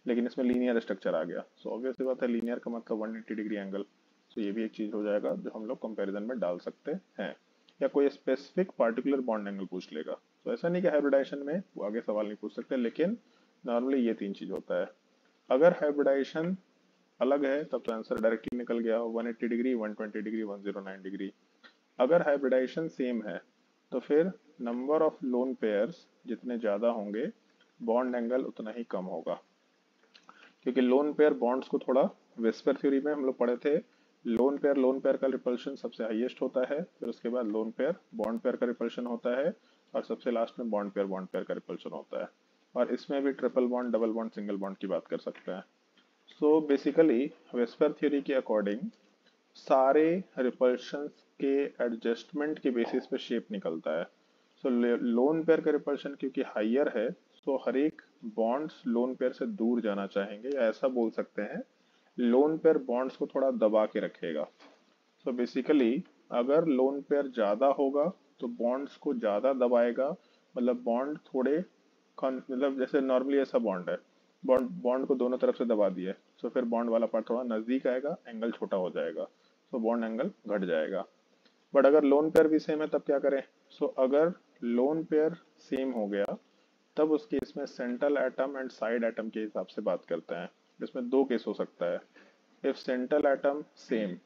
Speaker 1: लेकिन इसमें लीनियर स्ट्रक्चर आ गया, सो ऑब्वियस बात है लीनियर का मतलब 180 डिग्री एंगल। तो ये भी एक चीज हो जाएगा जो हम लोग कंपैरिजन में डाल सकते हैं। या कोई स्पेसिफिक पार्टिकुलर बॉन्ड एंगल पूछ लेगा, तो ऐसा नहीं कि हाइब्रिडाइजेशन में वो आगे सवाल नहीं पूछ सकते, लेकिन नॉर्मली ये तीन चीज होता है। अगर हाइब्रिडाइजेशन अलग है तब तो आंसर डायरेक्टली निकल गया, 180 डिग्री, 120 डिग्री, 109 डिग्री। अगर हाइब्रिडाइजेशन सेम है तो फिर नंबर ऑफ लोन पेयर्स जितने ज्यादा होंगे बॉन्ड एंगल उतना ही कम होगा, क्योंकि लोन पेयर बॉन्ड्स को थोड़ा वेस्पर थ्योरी में हम लोग पढ़े थे। लोन पेयर का रिपल्शन सबसे हाईएस्ट होता है, फिर उसके बाद लोन पेयर बॉन्ड पेयर का रिपल्शन होता है, और सबसे लास्ट में बॉन्ड पेयर का रिपल्शन होता है। और इसमें भी triple bond, double bond, single bond की बात कर सकते हैं। सो बेसिकली वेस्पर थ्योरी के अकॉर्डिंग सारे रिपल्शंस के एडजस्टमेंट के बेसिस पे शेप निकलता है। सो लोन पेयर का रिपल्शन क्योंकि हाइयर है, तो हर एक बॉन्ड्स लोन पेयर से दूर जाना चाहेंगे, या ऐसा बोल सकते हैं लोन पेयर बॉन्ड्स को थोड़ा दबा के रखेगा। सो बेसिकली अगर लोन पेयर ज्यादा होगा तो बॉन्ड्स को ज्यादा दबाएगा, मतलब बॉन्ड थोड़े मतलब जैसे नॉर्मली ऐसा बॉन्ड है, बॉन्ड बॉन्ड को दोनों तरफ से दबा दिए, सो फिर बॉन्ड वाला पार्ट थोड़ा नजदीक आएगा, एंगल छोटा हो जाएगा, सो बॉन्ड एंगल घट जाएगा। बट अगर लोन पेयर भी सेम है तब क्या करें? सो अगर लोन पेयर सेम हो गया तब उस केस में central atom and side atom के हिसाब से बात करते हैं। इसमें दो केस हो सकता है। इफ सेंट्रल एटम सेम,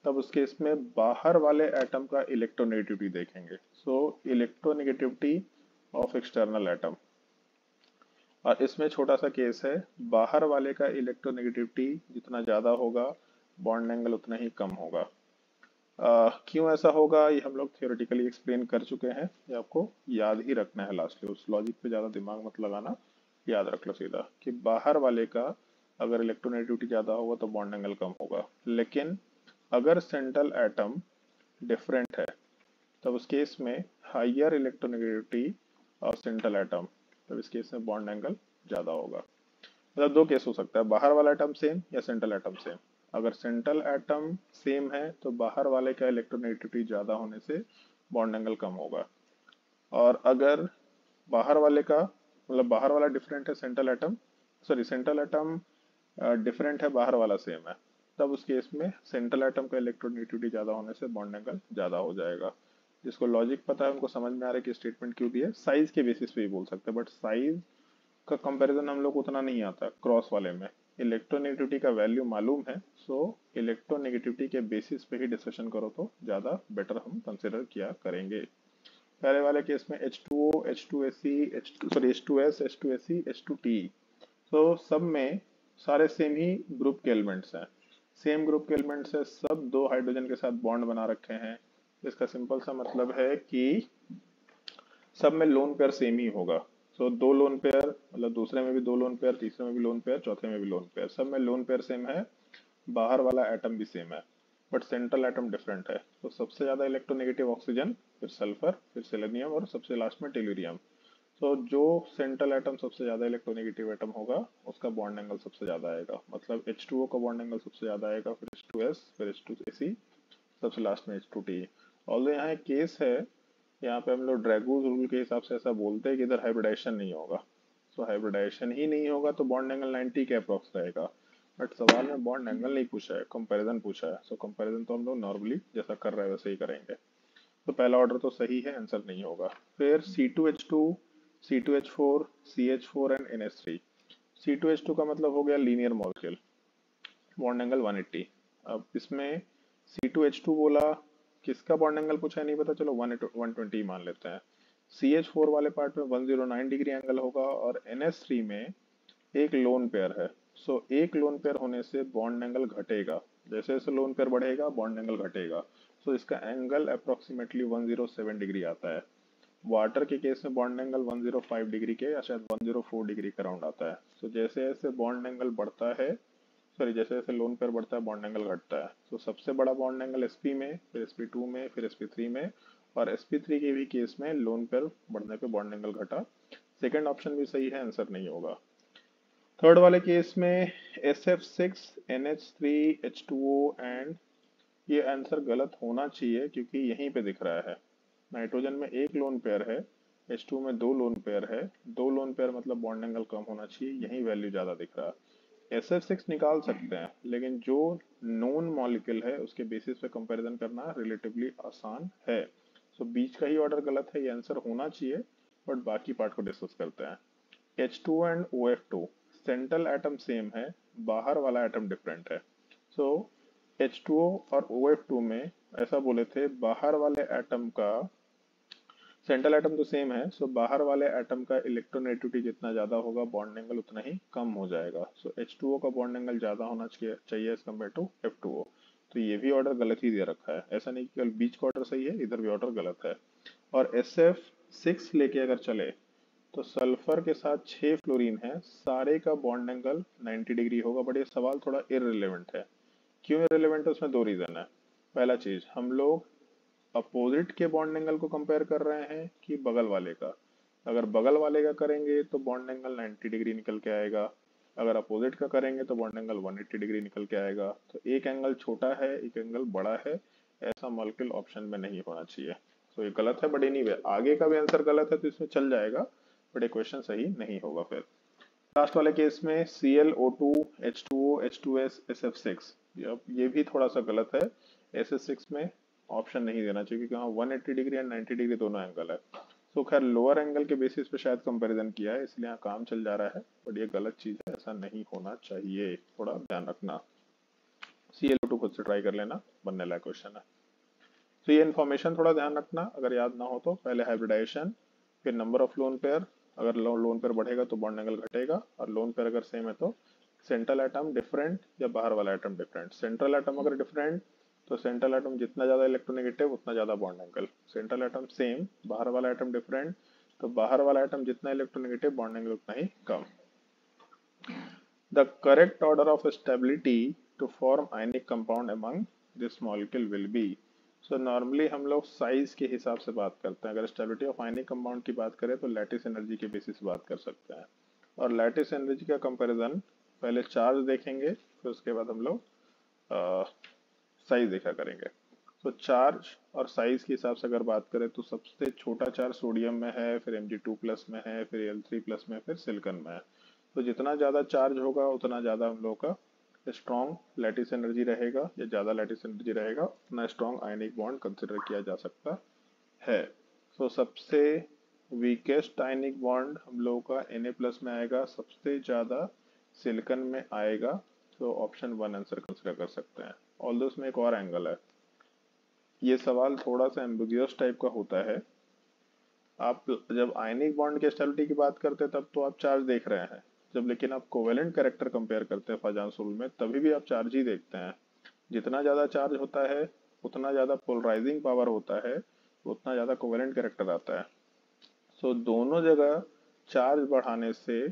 Speaker 1: तब उस केस में बाहर वाले एटम का इलेक्ट्रोनेगेटिविटी देखेंगे। सो इलेक्ट्रोनेगेटिविटी ऑफ एक्सटर्नल एटम। और इसमें छोटा सा केस है, बाहर वाले का इलेक्ट्रोनेगेटिविटी जितना ज्यादा होगा बॉन्ड एंगल उतना ही कम होगा। क्यों ऐसा होगा ये हम लोग थियोरेटिकली एक्सप्लेन कर चुके हैं, ये आपको याद ही रखना है। लास्टली उस लॉजिक पे ज्यादा दिमाग मत लगाना, याद रख लो सीधा कि बाहर वाले का अगर इलेक्ट्रोनेगेटिविटी ज्यादा होगा तो बॉन्ड एंगल कम होगा। लेकिन अगर सेंट्रल एटम डिफरेंट है तब उस केस में हाइयर इलेक्ट्रोनेगेटिविटी और सेंट्रल एटम, तब इस केस में बॉन्ड एंगल ज्यादा होगा। मतलब दो केस हो सकता है, बाहर वाला एटम सेम या सेंट्रल एटम सेम। अगर सेंट्रल एटम सेम है तो बाहर वाले का इलेक्ट्रोनेगेटिविटी ज्यादा होने से बॉन्ड एंगल कम होगा। और अगर बाहर वाले का मतलब बाहर वाला डिफरेंट है, सेंट्रल एटम डिफरेंट है, बाहर वाला सेम है, तब उस केस में सेंट्रल एटम का इलेक्ट्रोनेगेटिविटी ज्यादा होने से बॉन्ड एंगल ज्यादा हो जाएगा। जिसको लॉजिक पता है उनको समझ में आ रहा है कि स्टेटमेंट क्यों दिया। साइज के बेसिस पे ही बोल सकते हैं, बट साइज का कंपैरिजन हम लोग उतना नहीं आता क्रॉस वाले में। इलेक्ट्रोनेगेटिविटी का वैल्यू मालूम है, सो इलेक्ट्रोनेगेटिविटी के बेसिस पे ही डिस्कशन करो तो ज्यादा बेटर हम कंसिडर किया करेंगे। पहले वाले केस में H2O, H2SE, H2S, H2SE, H2Te, तो सब में सारे सेम ही ग्रुप के एलिमेंट्स हैं। सेम ग्रुप के एलिमेंट्स है, सब दो हाइड्रोजन के साथ बॉन्ड बना रखे हैं। इसका सिंपल सा मतलब है कि सब में लोन पेयर सेम ही होगा। सो दो लोन पेयर मतलब दूसरे में भी दो लोन पेयर, तीसरे में भी लोन पेयर, चौथे में भी लोन पेयर, सब में लोन पेयर सेम है, बाहर वाला एटम भी सेम है, बट सेंट्रल एटम डिफरेंट है। तो सबसे ज्यादा इलेक्ट्रोनेगेटिव ऑक्सीजन, फिर सल्फर, फिर सेलेनियम और सबसे लास्ट में टेल्यूरियम। तो जो सेंट्रल एटम सबसे ज्यादा इलेक्ट्रोनेगेटिव एटम होगा उसका बॉन्ड एंगल सबसे ज्यादा आएगा। मतलब H2O का बॉन्ड एंगल सबसे ज्यादा आएगा, फिर H2S, फिर H2SE, सबसे लास्ट में H2Te। ऑल्दो यहाँ एक केस है, यहाँ पे हम लोग ड्रैगूज रूल के हिसाब से ऐसा बोलते हैं कि इधर हाइब्रिडाइजेशन नहीं होगा। तो हाइब्रिडाइजेशन ही नहीं होगा तो बॉन्ड एंगल 90 के अप्रॉक्स रहेगा। बट सवाल में बॉन्ड एंगल नहीं पूछा है, कंपैरिजन पूछा है। सो कंपैरिजन तो हम लोग नॉर्मली जैसा कर रहे हैं वैसे ही करेंगे। तो पहला ऑर्डर तो सही है, आंसर नहीं होगा। फिर C2H2, C2H4, CH4 and NH3। C2H2 का मतलब हो गया लीनियर मॉलिक्यूल, बॉन्ड एंगल 180। अब इसमें C2H2 बोला, किसका बॉन्ड एंगल पूछा है नहीं पता, चलो 120 मान लेते हैं। CH4 वाले पार्ट में 109 डिग्री एंगल होगा और NH3 में एक लोन पेयर है। सो एक लोन पेयर होने से बॉन्ड एंगल घटेगा, जैसे जैसे लोन पेयर बढ़ेगा बॉन्ड एंगल घटेगा। सो इसका एंगल अप्रोक्सीमेटली 107 डिग्री आता है। वाटर के केस में बॉन्ड एंगल 105 डिग्री के या शायद 104 डिग्री का राउंड आता है। सो जैसे जैसे बॉन्ड एंगल बढ़ता है, सॉरी जैसे जैसे लोन पेयर बढ़ता है बॉन्ड एंगल घटता है। सो सबसे बड़ा बॉन्ड एंगल sp में, फिर sp2 में, फिर sp3 में, और sp3 के भी केस में लोन पेयर बढ़ने पे बॉन्ड एंगल घटा। सेकंड ऑप्शन भी सही है, आंसर नहीं होगा। थर्ड वाले केस में SF6 NH3 H2O एंड, ये आंसर गलत होना चाहिए क्योंकि यहीं पे दिख रहा है। नाइट्रोजन में एक लोन पेयर है, H2 में दो लोन पेयर है। दो लोन पेयर मतलब बॉन्ड एंगल कम होना चाहिए, यही वैल्यू ज्यादा दिख रहा है। SF6 निकाल सकते हैं, लेकिन जो नोन मॉलिक्यूल है उसके बेसिस पे कंपैरिजन करना रिलेटिवली आसान है। सो बीच का ही ऑर्डर गलत है, ये आंसर होना चाहिए, बट बाकी पार्ट को डिस्कस करते हैं। H2 and OF2, central atom same है, बाहर वाला एटम डिफरेंट है। सो H2O और OF2 में ऐसा बोले थे, बाहर वाले एटम का, सेंट्रल एटम तो सेम है, सो बाहर वाले एटम का इलेक्ट्रोनेगेटिविटी जितना ज्यादा होगा बॉन्ड एंगल उतना ही कम हो जाएगा। सो H2O का बॉन्ड एंगल ज्यादा होना चाहिए एज कम्पेयर टू F2O। तो ये भी ऑर्डर गलत ही दे रखा है, ऐसा नहीं कि केवल बीच का ऑर्डर सही है, इधर भी ऑर्डर गलत है। और SF6 लेके अगर चले तो सल्फर के साथ 6 फ्लोरीन है, सारे का बॉन्ड एंगल 90 डिग्री होगा। बट ये सवाल थोड़ा इररिलेवेंट है। क्यों इररिलेवेंट है, उसमें दो रीजन है। पहला चीज, हम लोग अपोजिट के बॉन्ड एंगल को कंपेयर कर रहे हैं कि बगल वाले का। अगर बगल वाले का करेंगे तो बॉन्ड एंगल 90 डिग्री निकल के आएगा, अगर अपोजिट का करेंगे तो बॉन्ड एंगल 180 डिग्री निकल के आएगा। तो एक एंगल छोटा है एक एंगल बड़ा है, ऐसा मॉलिक्यूल ऑप्शन में नहीं होना चाहिए। तो ये गलत है, बट एनीवे आगे का भी आंसर गलत है तो इसमें चल जाएगा, बट ये क्वेश्चन सही नहीं होगा। फिर लास्ट वाले केस में ClO2 H2O H2S SF6, ये भी थोड़ा सा गलत है। SF6 में ऑप्शन नहीं देना चाहिए क्योंकि वहाँ 180 डिग्री एंड 90 डिग्री दोनों एंगल है। तो खैर लोअर एंगल के बेसिस पे शायद कंपैरिजन किया है, इसलिए यहाँ काम चल जा रहा है, बट ये गलत चीज है, ऐसा नहीं होना चाहिए, थोड़ा ध्यान रखना। ClO2 खुद से ट्राई कर लेना, बनने लायक क्वेश्चन है। तो ये इन्फॉर्मेशन थोड़ा ध्यान रखना, अगर याद ना हो तो। पहले हाइब्रिडाइजेशन, फिर नंबर ऑफ लोन पेयर, अगर लोन पेयर बढ़ेगा तो बॉन्ड एंगल घटेगा, और लोन पेयर अगर सेम है तो सेंट्रल एटम डिफरेंट या बाहर वाला एटम डिफरेंट। सेंट्रल एटम अगर डिफरेंट तो सेंट्रल एटम जितना ज्यादा इलेक्ट्रोनेगेटिव उतना ज्यादा bond angle. Central atom same, बाहर वाला एटम डिफरेंट, तो बाहर वाला एटम जितना इलेक्ट्रोनेगेटिव बॉन्ड एंगल उतना ही कम। The correct order of stability to form ionic compound among this molecule will be. So normally हम लोग साइज के हिसाब से बात करते हैं। अगर स्टेबिलिटी ऑफ आयनिक कंपाउंड की बात करें तो लैटिस एनर्जी के बेसिस बात कर सकते हैं। और लैटिस एनर्जी का कंपैरिजन पहले चार्ज देखेंगे, फिर उसके बाद हम लोग साइज देखा करेंगे। तो चार्ज और साइज के हिसाब से अगर बात करें तो सबसे छोटा चार्ज सोडियम में है, फिर Mg2+ में है, फिर Al3+ में, फिर सिलिकॉन में है। तो जितना ज्यादा चार्ज होगा उतना ज्यादा हम लोग का स्ट्रॉन्ग लैटिस एनर्जी रहेगा, या ज्यादा लैटिस एनर्जी रहेगा उतना स्ट्रॉन्ग आयनिक बॉन्ड कंसिडर किया जा सकता है। तो सबसे वीकेस्ट आयनिक बॉन्ड हम लोगों का Na+ में आएगा, सबसे ज्यादा सिलिकॉन में आएगा। तो ऑप्शन 1 आंसर कंसिडर कर सकते हैं। ऑल्दो इसमें एक और एंगल है, ये सवाल थोड़ा सा एम्बिगुअस टाइप का होता है। आप जब आयनिक बॉन्ड की स्टेबिलिटी की बात करते हैं तब तो आप चार्ज देख रहे हैं, जब लेकिन आप कोवेलेंट कैरेक्टर कंपेयर करते हैं फाजांस रूल में तभी भी आप चार्ज ही देखते हैं। जितना ज्यादा चार्ज होता है उतना ज्यादा पोलराइजिंग पावर होता है, उतना ज्यादा कोवेलेंट कैरेक्टर आता है। सो दोनों जगह चार्ज बढ़ाने से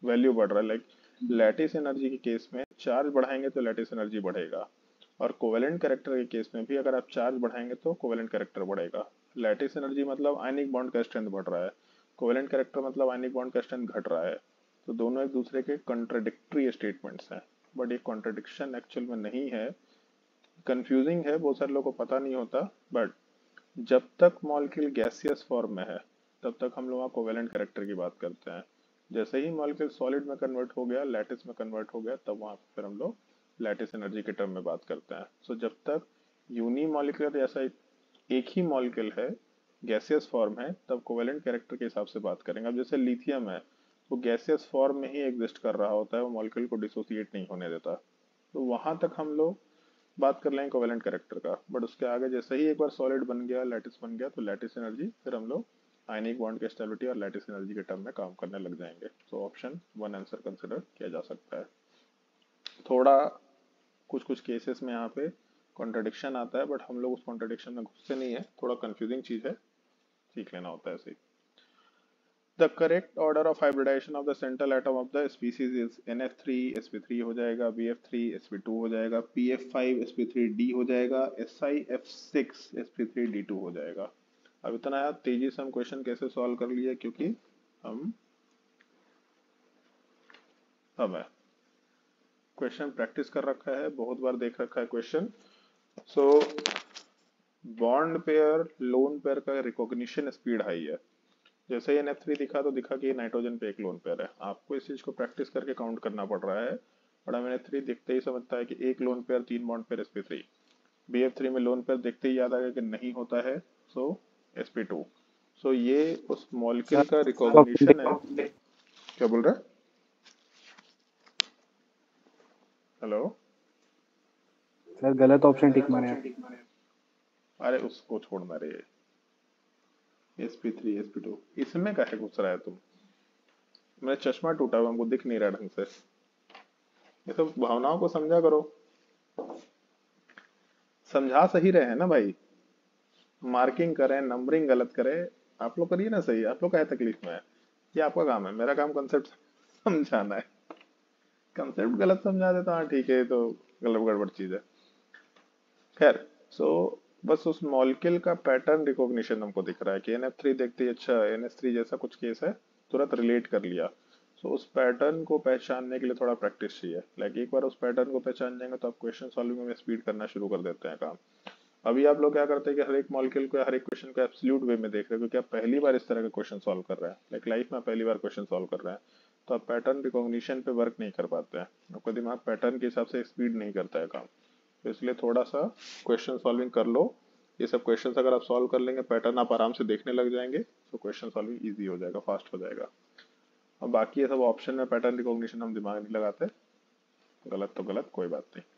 Speaker 1: वैल्यू बढ़ रहा है। लाइक लैटिस एनर्जी के केस में चार्ज बढ़ाएंगे तो लैटिस एनर्जी बढ़ेगा, और कोवेलेंट कैरेक्टर के केस में भी अगर आप चार्ज बढ़ाएंगे तो कोवेलेंट कैरेक्टर बढ़ेगा। लैटिस एनर्जी मतलब आयनिक बॉन्ड का स्ट्रेंथ बढ़ रहा है, कोवेलेंट कैरेक्टर मतलब आयनिक बॉन्ड का स्ट्रेंथ घट रहा है। तो दोनों एक दूसरे के कॉन्ट्राडिक्टरी स्टेटमेंट्स हैं, बट ये कॉन्ट्राडिक्शन एक्चुअल में नहीं है। कंफ्यूजिंग है, बहुत सारे लोगों को पता नहीं होता, बट जब तक मॉलिक्यूल गैसियस फॉर्म में है तब तक हम लोग कोवेलेंट कैरेक्टर की बात करते हैं। जैसे ही मॉलिक्यूल सॉलिड में कन्वर्ट हो गया, लैटिस में कन्वर्ट हो गया, तब वहां फिर हम लोग लैटिस एनर्जी के टर्म में बात करते हैं। सो जब तक यूनिमॉलिक्यूलर जैसा एक ही मॉलिक्यूल है, गैसियस फॉर्म है, तब कोवेलेंट कैरेक्टर के हिसाब से बात करेंगे। अब जैसे लिथियम है, वो गैसियस फॉर्म में ही एग्जिस्ट कर रहा होता है, वो मॉलिक्यूल को डिसोसिएट नहीं होने देता, तो वहां तक हम लोग बात कर लेंगे कोवेलेंट कैरेक्टर का। बट उसके आगे जैसे ही एक बार सॉलिड बन गया, लैटिस बन गया, तो लैटिस एनर्जी फिर हम लोग आयनिक बॉन्ड की स्टेबिलिटी और लैटिस एनर्जी के टर्म में काम करने लग जाएंगे। तो ऑप्शन 1 आंसर कंसिडर किया जा सकता है। थोड़ा कुछ कुछ केसेस में यहाँ पे कॉन्ट्रडिक्शन आता है, बट हम लोग उस कॉन्ट्रडिक्शन में घुसते नहीं है, थोड़ा कंफ्यूजिंग चीज है, सीख लेना होता है ऐसे ही। The correct order of hybridization of the central atom of the species is NF3 sp3 हो जाएगा, BF3 sp2 हो जाएगा, PF5 sp3d हो जाएगा, SiF6 sp3d2 हो जाएगा। अब इतना यार तेजी से हम क्वेश्चन कैसे सॉल्व कर लिए, क्योंकि हम हमें क्वेश्चन प्रैक्टिस कर रखा है, बहुत बार देख रखा है question. So bond pair lone pair का रिकॉग्निशन स्पीड हाई है। जैसे ही NF3 दिखा तो दिखा कि नाइट्रोजन पे एक लोन पेयर है, आपको इस चीज को प्रैक्टिस करके काउंट करना पड़ रहा है। बट हमें NF3 दिखते ही समझता है कि एक lone pair 3 bond pair sp3। BF3 में लोन पेयर दिखते ही याद आ गया कि नहीं होता है, सो sp2। सो ये उस मॉलिक्यूल का रिकॉग्निशन है। क्या बोल रहा है? हेलो
Speaker 2: सर गलत ऑप्शन टिक मारे आप।
Speaker 1: अरे उसको छोड़ना रे, sp3 sp2 इसमें काहे घुस रहा है तुम? मेरा चश्मा टूटा हुआ, हमको दिख नहीं रहा ढंग से। ये तो भावनाओं को समझा करो, समझा सही रहे हैं ना भाई। मार्किंग करें, नंबरिंग गलत करें, आप लोग करिए ना सही। आप लोग काहे तकलीफ में है? ये आपका काम है, मेरा काम कंसेप्ट समझाना है। कंसेप्ट गलत समझा देता, हाँ ठीक है, तो गलत गड़बड़ चीज है। खैर, सो बस उस मॉलिक्यूल का पैटर्न रिकॉग्निशन हमको दिख रहा है कि NF3 देखते ही अच्छा NH3 जैसा कुछ केस है, तुरंत रिलेट कर लिया। सो उस पैटर्न को पहचानने के लिए थोड़ा प्रैक्टिस चाहिए। लाइक एक बार उस पैटर्न को पहचान जाएंगे तो आप क्वेश्चन सॉल्विंग में स्पीड करना शुरू कर देते हैं काम। अभी आप लोग क्या करते हैं कि हर एक मॉलिक्यूल को, हर एक क्वेश्चन को एब्सोल्यूट वे में देख रहे हैं, क्योंकि आप पहली बार इस तरह का क्वेश्चन सॉल्व कर रहे हैं, लाइक लाइफ में पहली बार क्वेश्चन सॉल्व कर रहे हैं, तो आप पैटर्न रिकॉग्निशन पे वर्क नहीं कर पाते हैं। आपका दिमाग पैटर्न के हिसाब से स्पीड नहीं करता है काम। तो इसलिए थोड़ा सा क्वेश्चन सॉल्विंग कर लो। ये सब क्वेश्चंस अगर आप सॉल्व कर लेंगे, पैटर्न आप आराम से देखने लग जाएंगे, तो क्वेश्चन सॉल्विंग इजी हो जाएगा, फास्ट हो जाएगा। और बाकी ये सब ऑप्शन में पैटर्न रिकॉग्निशन हम दिमाग नहीं लगाते, गलत तो गलत, कोई बात नहीं।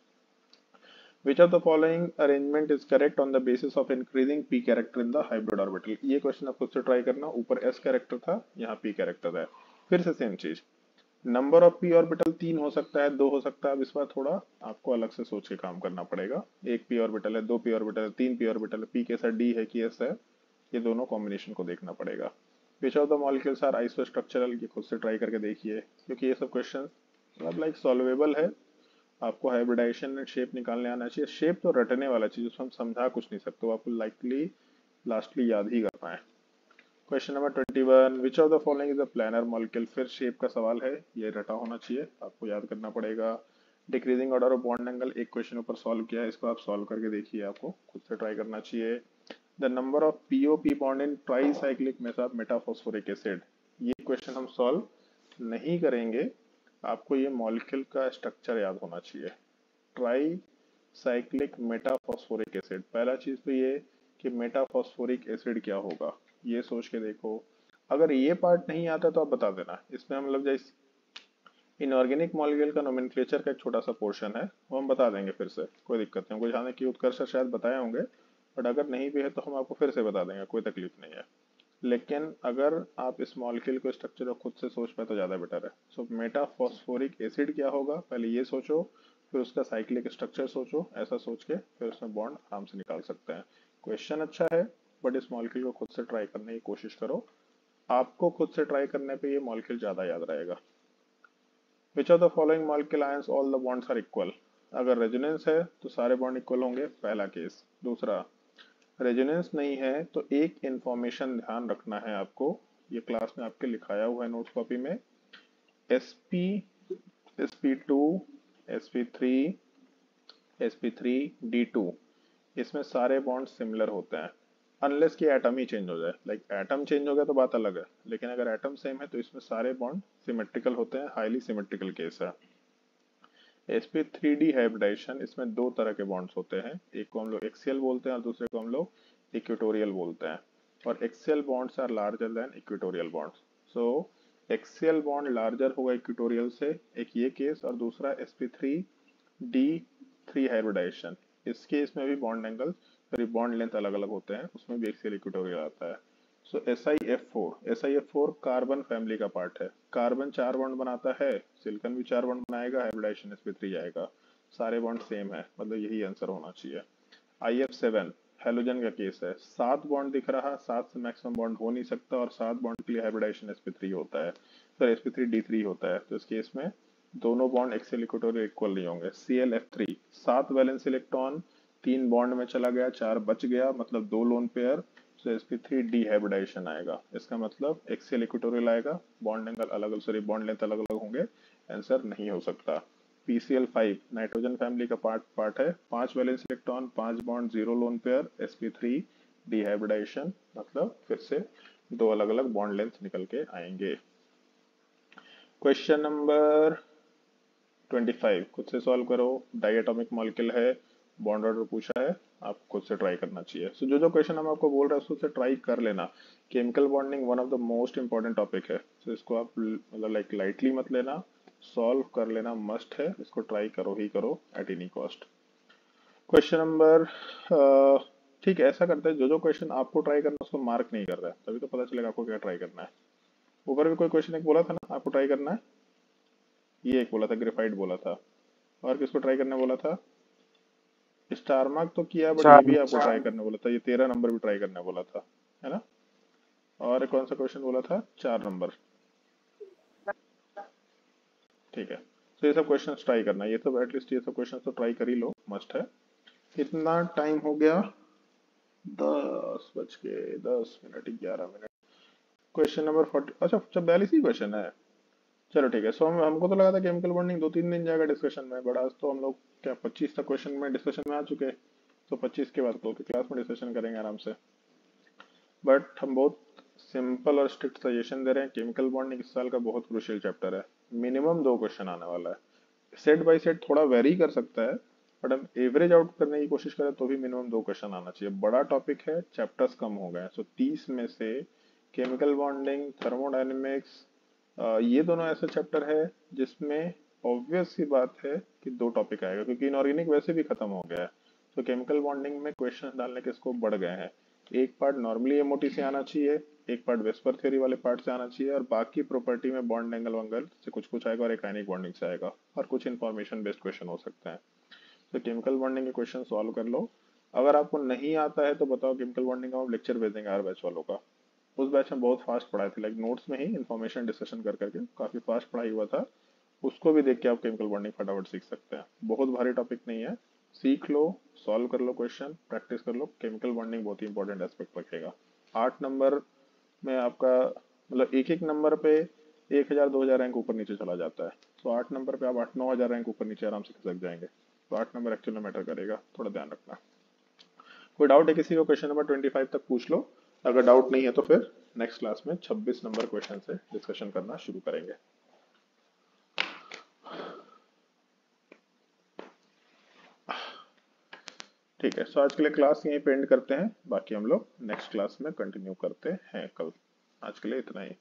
Speaker 1: Which of the following arrangement is correct on the basis of increasing p character in the hybrid orbital? ये क्वेश्चन आप खुद से ट्राई करना। ऊपर s कैरेक्टर था, यहाँ p कैरेक्टर है, फिर से सेम चीज। नंबर ऑफ p ऑर्बिटल 3 हो सकता है, 2 हो सकता है। अब इस बार थोड़ा आपको अलग से सोच के काम करना पड़ेगा। एक p ऑर्बिटल है, 2 p ऑर्बिटल है, 3 p ऑर्बिटल है, p कैसा d है कि s है, ये दोनों कॉम्बिनेशन को देखना पड़ेगा। Which of the molecules are isostructural? ये खुद से ट्राई करके देखिए, क्योंकि ये सब क्वेश्चन मतलब लाइक सॉल्वेबल है। आपको हाइब्रिडाइजेशन में शेप निकालने आना चाहिए। शेप तो रटने वाला चीज, उसमें हम समझा कुछ नहीं सकते, आपको लाइकली लास्टली याद ही कर पाए। Question number 21, which of the following is a planar molecule? फिर शेप का सवाल है, ये रटा होना चाहिए, आपको याद करना पड़ेगा। Decreasing order of bond angle, एक क्वेश्चन ऊपर सॉल्व किया है, इसको आप सॉल्व करके देखिए, आपको खुद से ट्राई करना चाहिए। The number of POP bond in tricyclic metaphosphoric acid, ये क्वेश्चन हम सॉल्व नहीं करेंगे, आपको ये मॉलिक्यूल का स्ट्रक्चर याद होना चाहिए। ट्राई साइक्लिक मेटाफॉस्फोरिक एसिड, पहला चीज तो ये कि मेटाफॉस्फोरिक एसिड क्या होगा, ये सोच के देखो। अगर ये पार्ट नहीं आता तो आप बता देना। इसमें हम लोग जैसे इनऑर्गेनिक मॉलिक्यूल का नोमेनक्लेचर का एक छोटा सा पोर्शन है, वो हम बता देंगे फिर से, कोई दिक्कत नहीं। हमको जाने की उत्कर्ष शायद बताए होंगे, बट अगर नहीं भी है तो हम आपको फिर से बता देंगे, कोई तकलीफ नहीं है। लेकिन अगर आप इस मॉलिक्यूल को स्ट्रक्चर खुद से सोच पाए तो ज़्यादा बेटर है। सो मेटाफॉस्फोरिक एसिड क्या होगा, पहले ये सोचो, फिर उसका साइक्लिक स्ट्रक्चर सोचो, ऐसा सोच के फिर उसमें बॉन्ड आराम से निकाल सकते हैं। क्वेश्चन अच्छा है, बट इस मॉलिक्यूल को खुद से ट्राई करने की कोशिश करो, आपको खुद से ट्राई करने पे ये मॉलिक्यूल ज़्यादा याद रहेगा। Which of the following molecule ions all the bonds are equal? अगर रेजोनेंस है तो सारे बॉन्ड इक्वल होंगे, पहला केस। दूसरा, रेजोनेंस नहीं है तो एक इंफॉर्मेशन ध्यान रखना है आपको, ये क्लास में आपके लिखाया हुआ है नोट्स कॉपी में। sp sp2 sp3 sp3 d2, इसमें सारे बॉन्ड सिमिलर होते हैं। अनलेस कि एटम ही चेंज हो जाए। लाइक एटम चेंज हो गया तो बात अलग है, लेकिन अगर एटम सेम है तो इसमें सारे बॉन्ड सिमेट्रिकल होते हैं, हाईली सिमेट्रिकल केस है। sp3d हाइब्रिडाइजेशन, इसमें दो तरह के बॉन्ड्स होते हैं, एक को हम लोग एक्सियल बोलते हैं और दूसरे को हम लोग इक्वेटोरियल बोलते हैं। और axial bonds are larger than equatorial bonds. So axial bond larger होगा इक्वेटोरियल से, एक ये केस, और दूसरा sp3d3 हाइब्रिडाइजेशन। इस केस में भी bond angle sorry bond length अलग अलग होते हैं, उसमें भी एक्सियल इक्वेटोरियल आता है। सो SiF4 कार्बन फैमिली का पार्ट है। कार्बन 4 बॉन्ड बनाता है, सिलिकॉन भी 4 बॉन्ड बनाएगा, हाइब्रिडाइजेशन sp3 जाएगा, सारे बॉन्ड सेम है, मतलब यही आंसर होना चाहिए। IF7 हेलोजन का केस है, 7 बॉन्ड दिख रहा, 7 से मैक्सिमम बॉन्ड हो नहीं सकता, और 7 बॉन्ड के लिए हाइब्रिडाइजेशन sp3 होता है, सर sp3d3 होता है। तो इस केस में दोनों बॉन्ड एक्सियल इक्वेटोरियल इक्वल नहीं होंगे। ClF3 7 वैलेंस इलेक्ट्रॉन, 3 बॉन्ड में चला गया, 4 बच गया, मतलब 2 लोन पेयर, तो sp3d हाइब्रिडाइजेशन आएगा। इसका मतलब एक्सियल इक्वेटोरियल आएगा, बॉन्ड एंगल अलग सॉरी बॉन्ड लेंथ अलग अलग होंगे, आंसर नहीं हो सकता। PCl5 नाइट्रोजन फैमिली का पार्ट है, 5 valence electron, 5 bond, 0 lone pair, sp3d hybridization, मतलब फिर से दो अलग अलग बॉन्ड लेंथ निकल के आएंगे। क्वेश्चन नंबर 25 खुद से सॉल्व करो। डाइएटॉमिक मॉलिक्यूल है, बॉन्ड ऑर्डर पूछा है, आप खुद से ट्राई करना चाहिए। सो जो क्वेश्चन हम आपको बोल रहे हैं उससे ट्राई कर लेना। Chemical bonding one of the most important topic है, सो इसको आप मतलब लाइक लाइटली मत लेना, सॉल्व कर लेना मस्ट है, इसको ट्राई करो ही करो at any cost. Question number ठीक है, ऐसा करते हैं जो क्वेश्चन आपको ट्राई करना है उसको मार्क नहीं कर रहा है, तभी तो पता चलेगा आपको क्या ट्राई करना है। ऊपर भी कोई क्वेश्चन एक बोला था ना आपको ट्राई करना है, ये एक बोला था, ग्रेफाइट बोला था, और किसको ट्राई करने बोला था? स्टार मार्क तो किया, बट ये भी आपको ट्राई करने बोला था, ये 13 नंबर भी ट्राई करने बोला था, है ना? और कौन सा क्वेश्चन बोला था? 4 नंबर। ठीक है, तो ये सब क्वेश्चन ट्राई करना, ये सब एटलीस्ट ये सब क्वेश्चन तो ट्राई कर ही लो, मस्ट है। कितना टाइम हो गया? 10:10 11 मिनट। क्वेश्चन नंबर 40, अच्छा 42 ही क्वेश्चन है, चलो ठीक है। सो हमको तो लगा था केमिकल बॉन्डिंग 2-3 दिन जाएगा डिस्कशन में, बट आज तो हम लोग क्या 25 तक क्वेश्चन में डिस्कशन में आ चुके हैं, तो 25 के बाद तो क्लास में डिस्कशन करेंगे आराम से। बट हम बहुत सिंपल और स्ट्रिक्ट सजेशन दे रहे हैं, केमिकल बॉन्डिंग इस साल का बहुत क्रूशियल चैप्टर है, मिनिमम 2 क्वेश्चन आने वाला है, सेट बाय सेट थोड़ा वेरी कर सकता है, बट हम एवरेज आउट करने की कोशिश करें तो भी मिनिमम 2 क्वेश्चन आना चाहिए। बड़ा टॉपिक है, चैप्टर्स कम हो गए हैं, सो 30 में से केमिकल बॉन्डिंग, थर्मोडायनेमिक्स, ये दोनों ऐसे चैप्टर है जिसमें ऑब्वियस सी बात है कि 2 टॉपिक आएगा, क्योंकि इनऑर्गेनिक वैसे भी खत्म हो गया है। तो केमिकल बॉन्डिंग में क्वेश्चन डालने के स्कोप बढ़ गए हैं। एक पार्ट नॉर्मली एमओटी से आना चाहिए, एक पार्ट वेस्पर थ्योरी वाले पार्ट से आना चाहिए, और बाकी प्रॉपर्टी में बॉन्ड एंगल वंगल से कुछ कुछ आएगा, और एक आयनिक बॉन्डिंग से आएगा, और कुछ इन्फॉर्मेशन बेस्ड क्वेश्चन हो सकते हैं। तो केमिकल बॉन्डिंग के क्वेश्चन सॉल्व कर लो। अगर आपको नहीं आता है तो बताओ, केमिकल बॉन्डिंग का हम लेक्चर भेज देंगे हर बैच वालों का। उस बैच में बहुत फास्ट पढ़ाए थे, लाइक नोट्स में ही इन्फॉर्मेशन डिस्कशन कर करके काफी फास्ट पढ़ाई हुआ था, उसको भी देख के आप केमिकल बॉन्डिंग फटाफट सीख सकते हैं। बहुत भारी टॉपिक नहीं है, सीख लो, सॉल्व कर लो क्वेश्चन, प्रैक्टिस कर लो, केमिकल बॉन्डिंग बहुत ही इंपॉर्टेंट एस्पेक्ट रखेगा। 8 नंबर में आपका मतलब एक एक नंबर पे 1000-2000 रैंक ऊपर नीचे चला जाता है, तो 8 नंबर पे आप 8-9 हजार रैंक ऊपर नीचे आराम से खिसक जाएंगे, तो 8 नंबर एक्चुअली मैटर करेगा, थोड़ा ध्यान रखना। कोई डाउट है किसी को? क्वेश्चन नंबर 25 तक पूछ लो, अगर डाउट नहीं है तो फिर नेक्स्ट क्लास में 26 नंबर क्वेश्चन से डिस्कशन करना शुरू करेंगे। ठीक है, सो आज के लिए क्लास यहीं पे एंड करते हैं, बाकी हम लोग नेक्स्ट क्लास में कंटिन्यू करते हैं कल। आज के लिए इतना ही।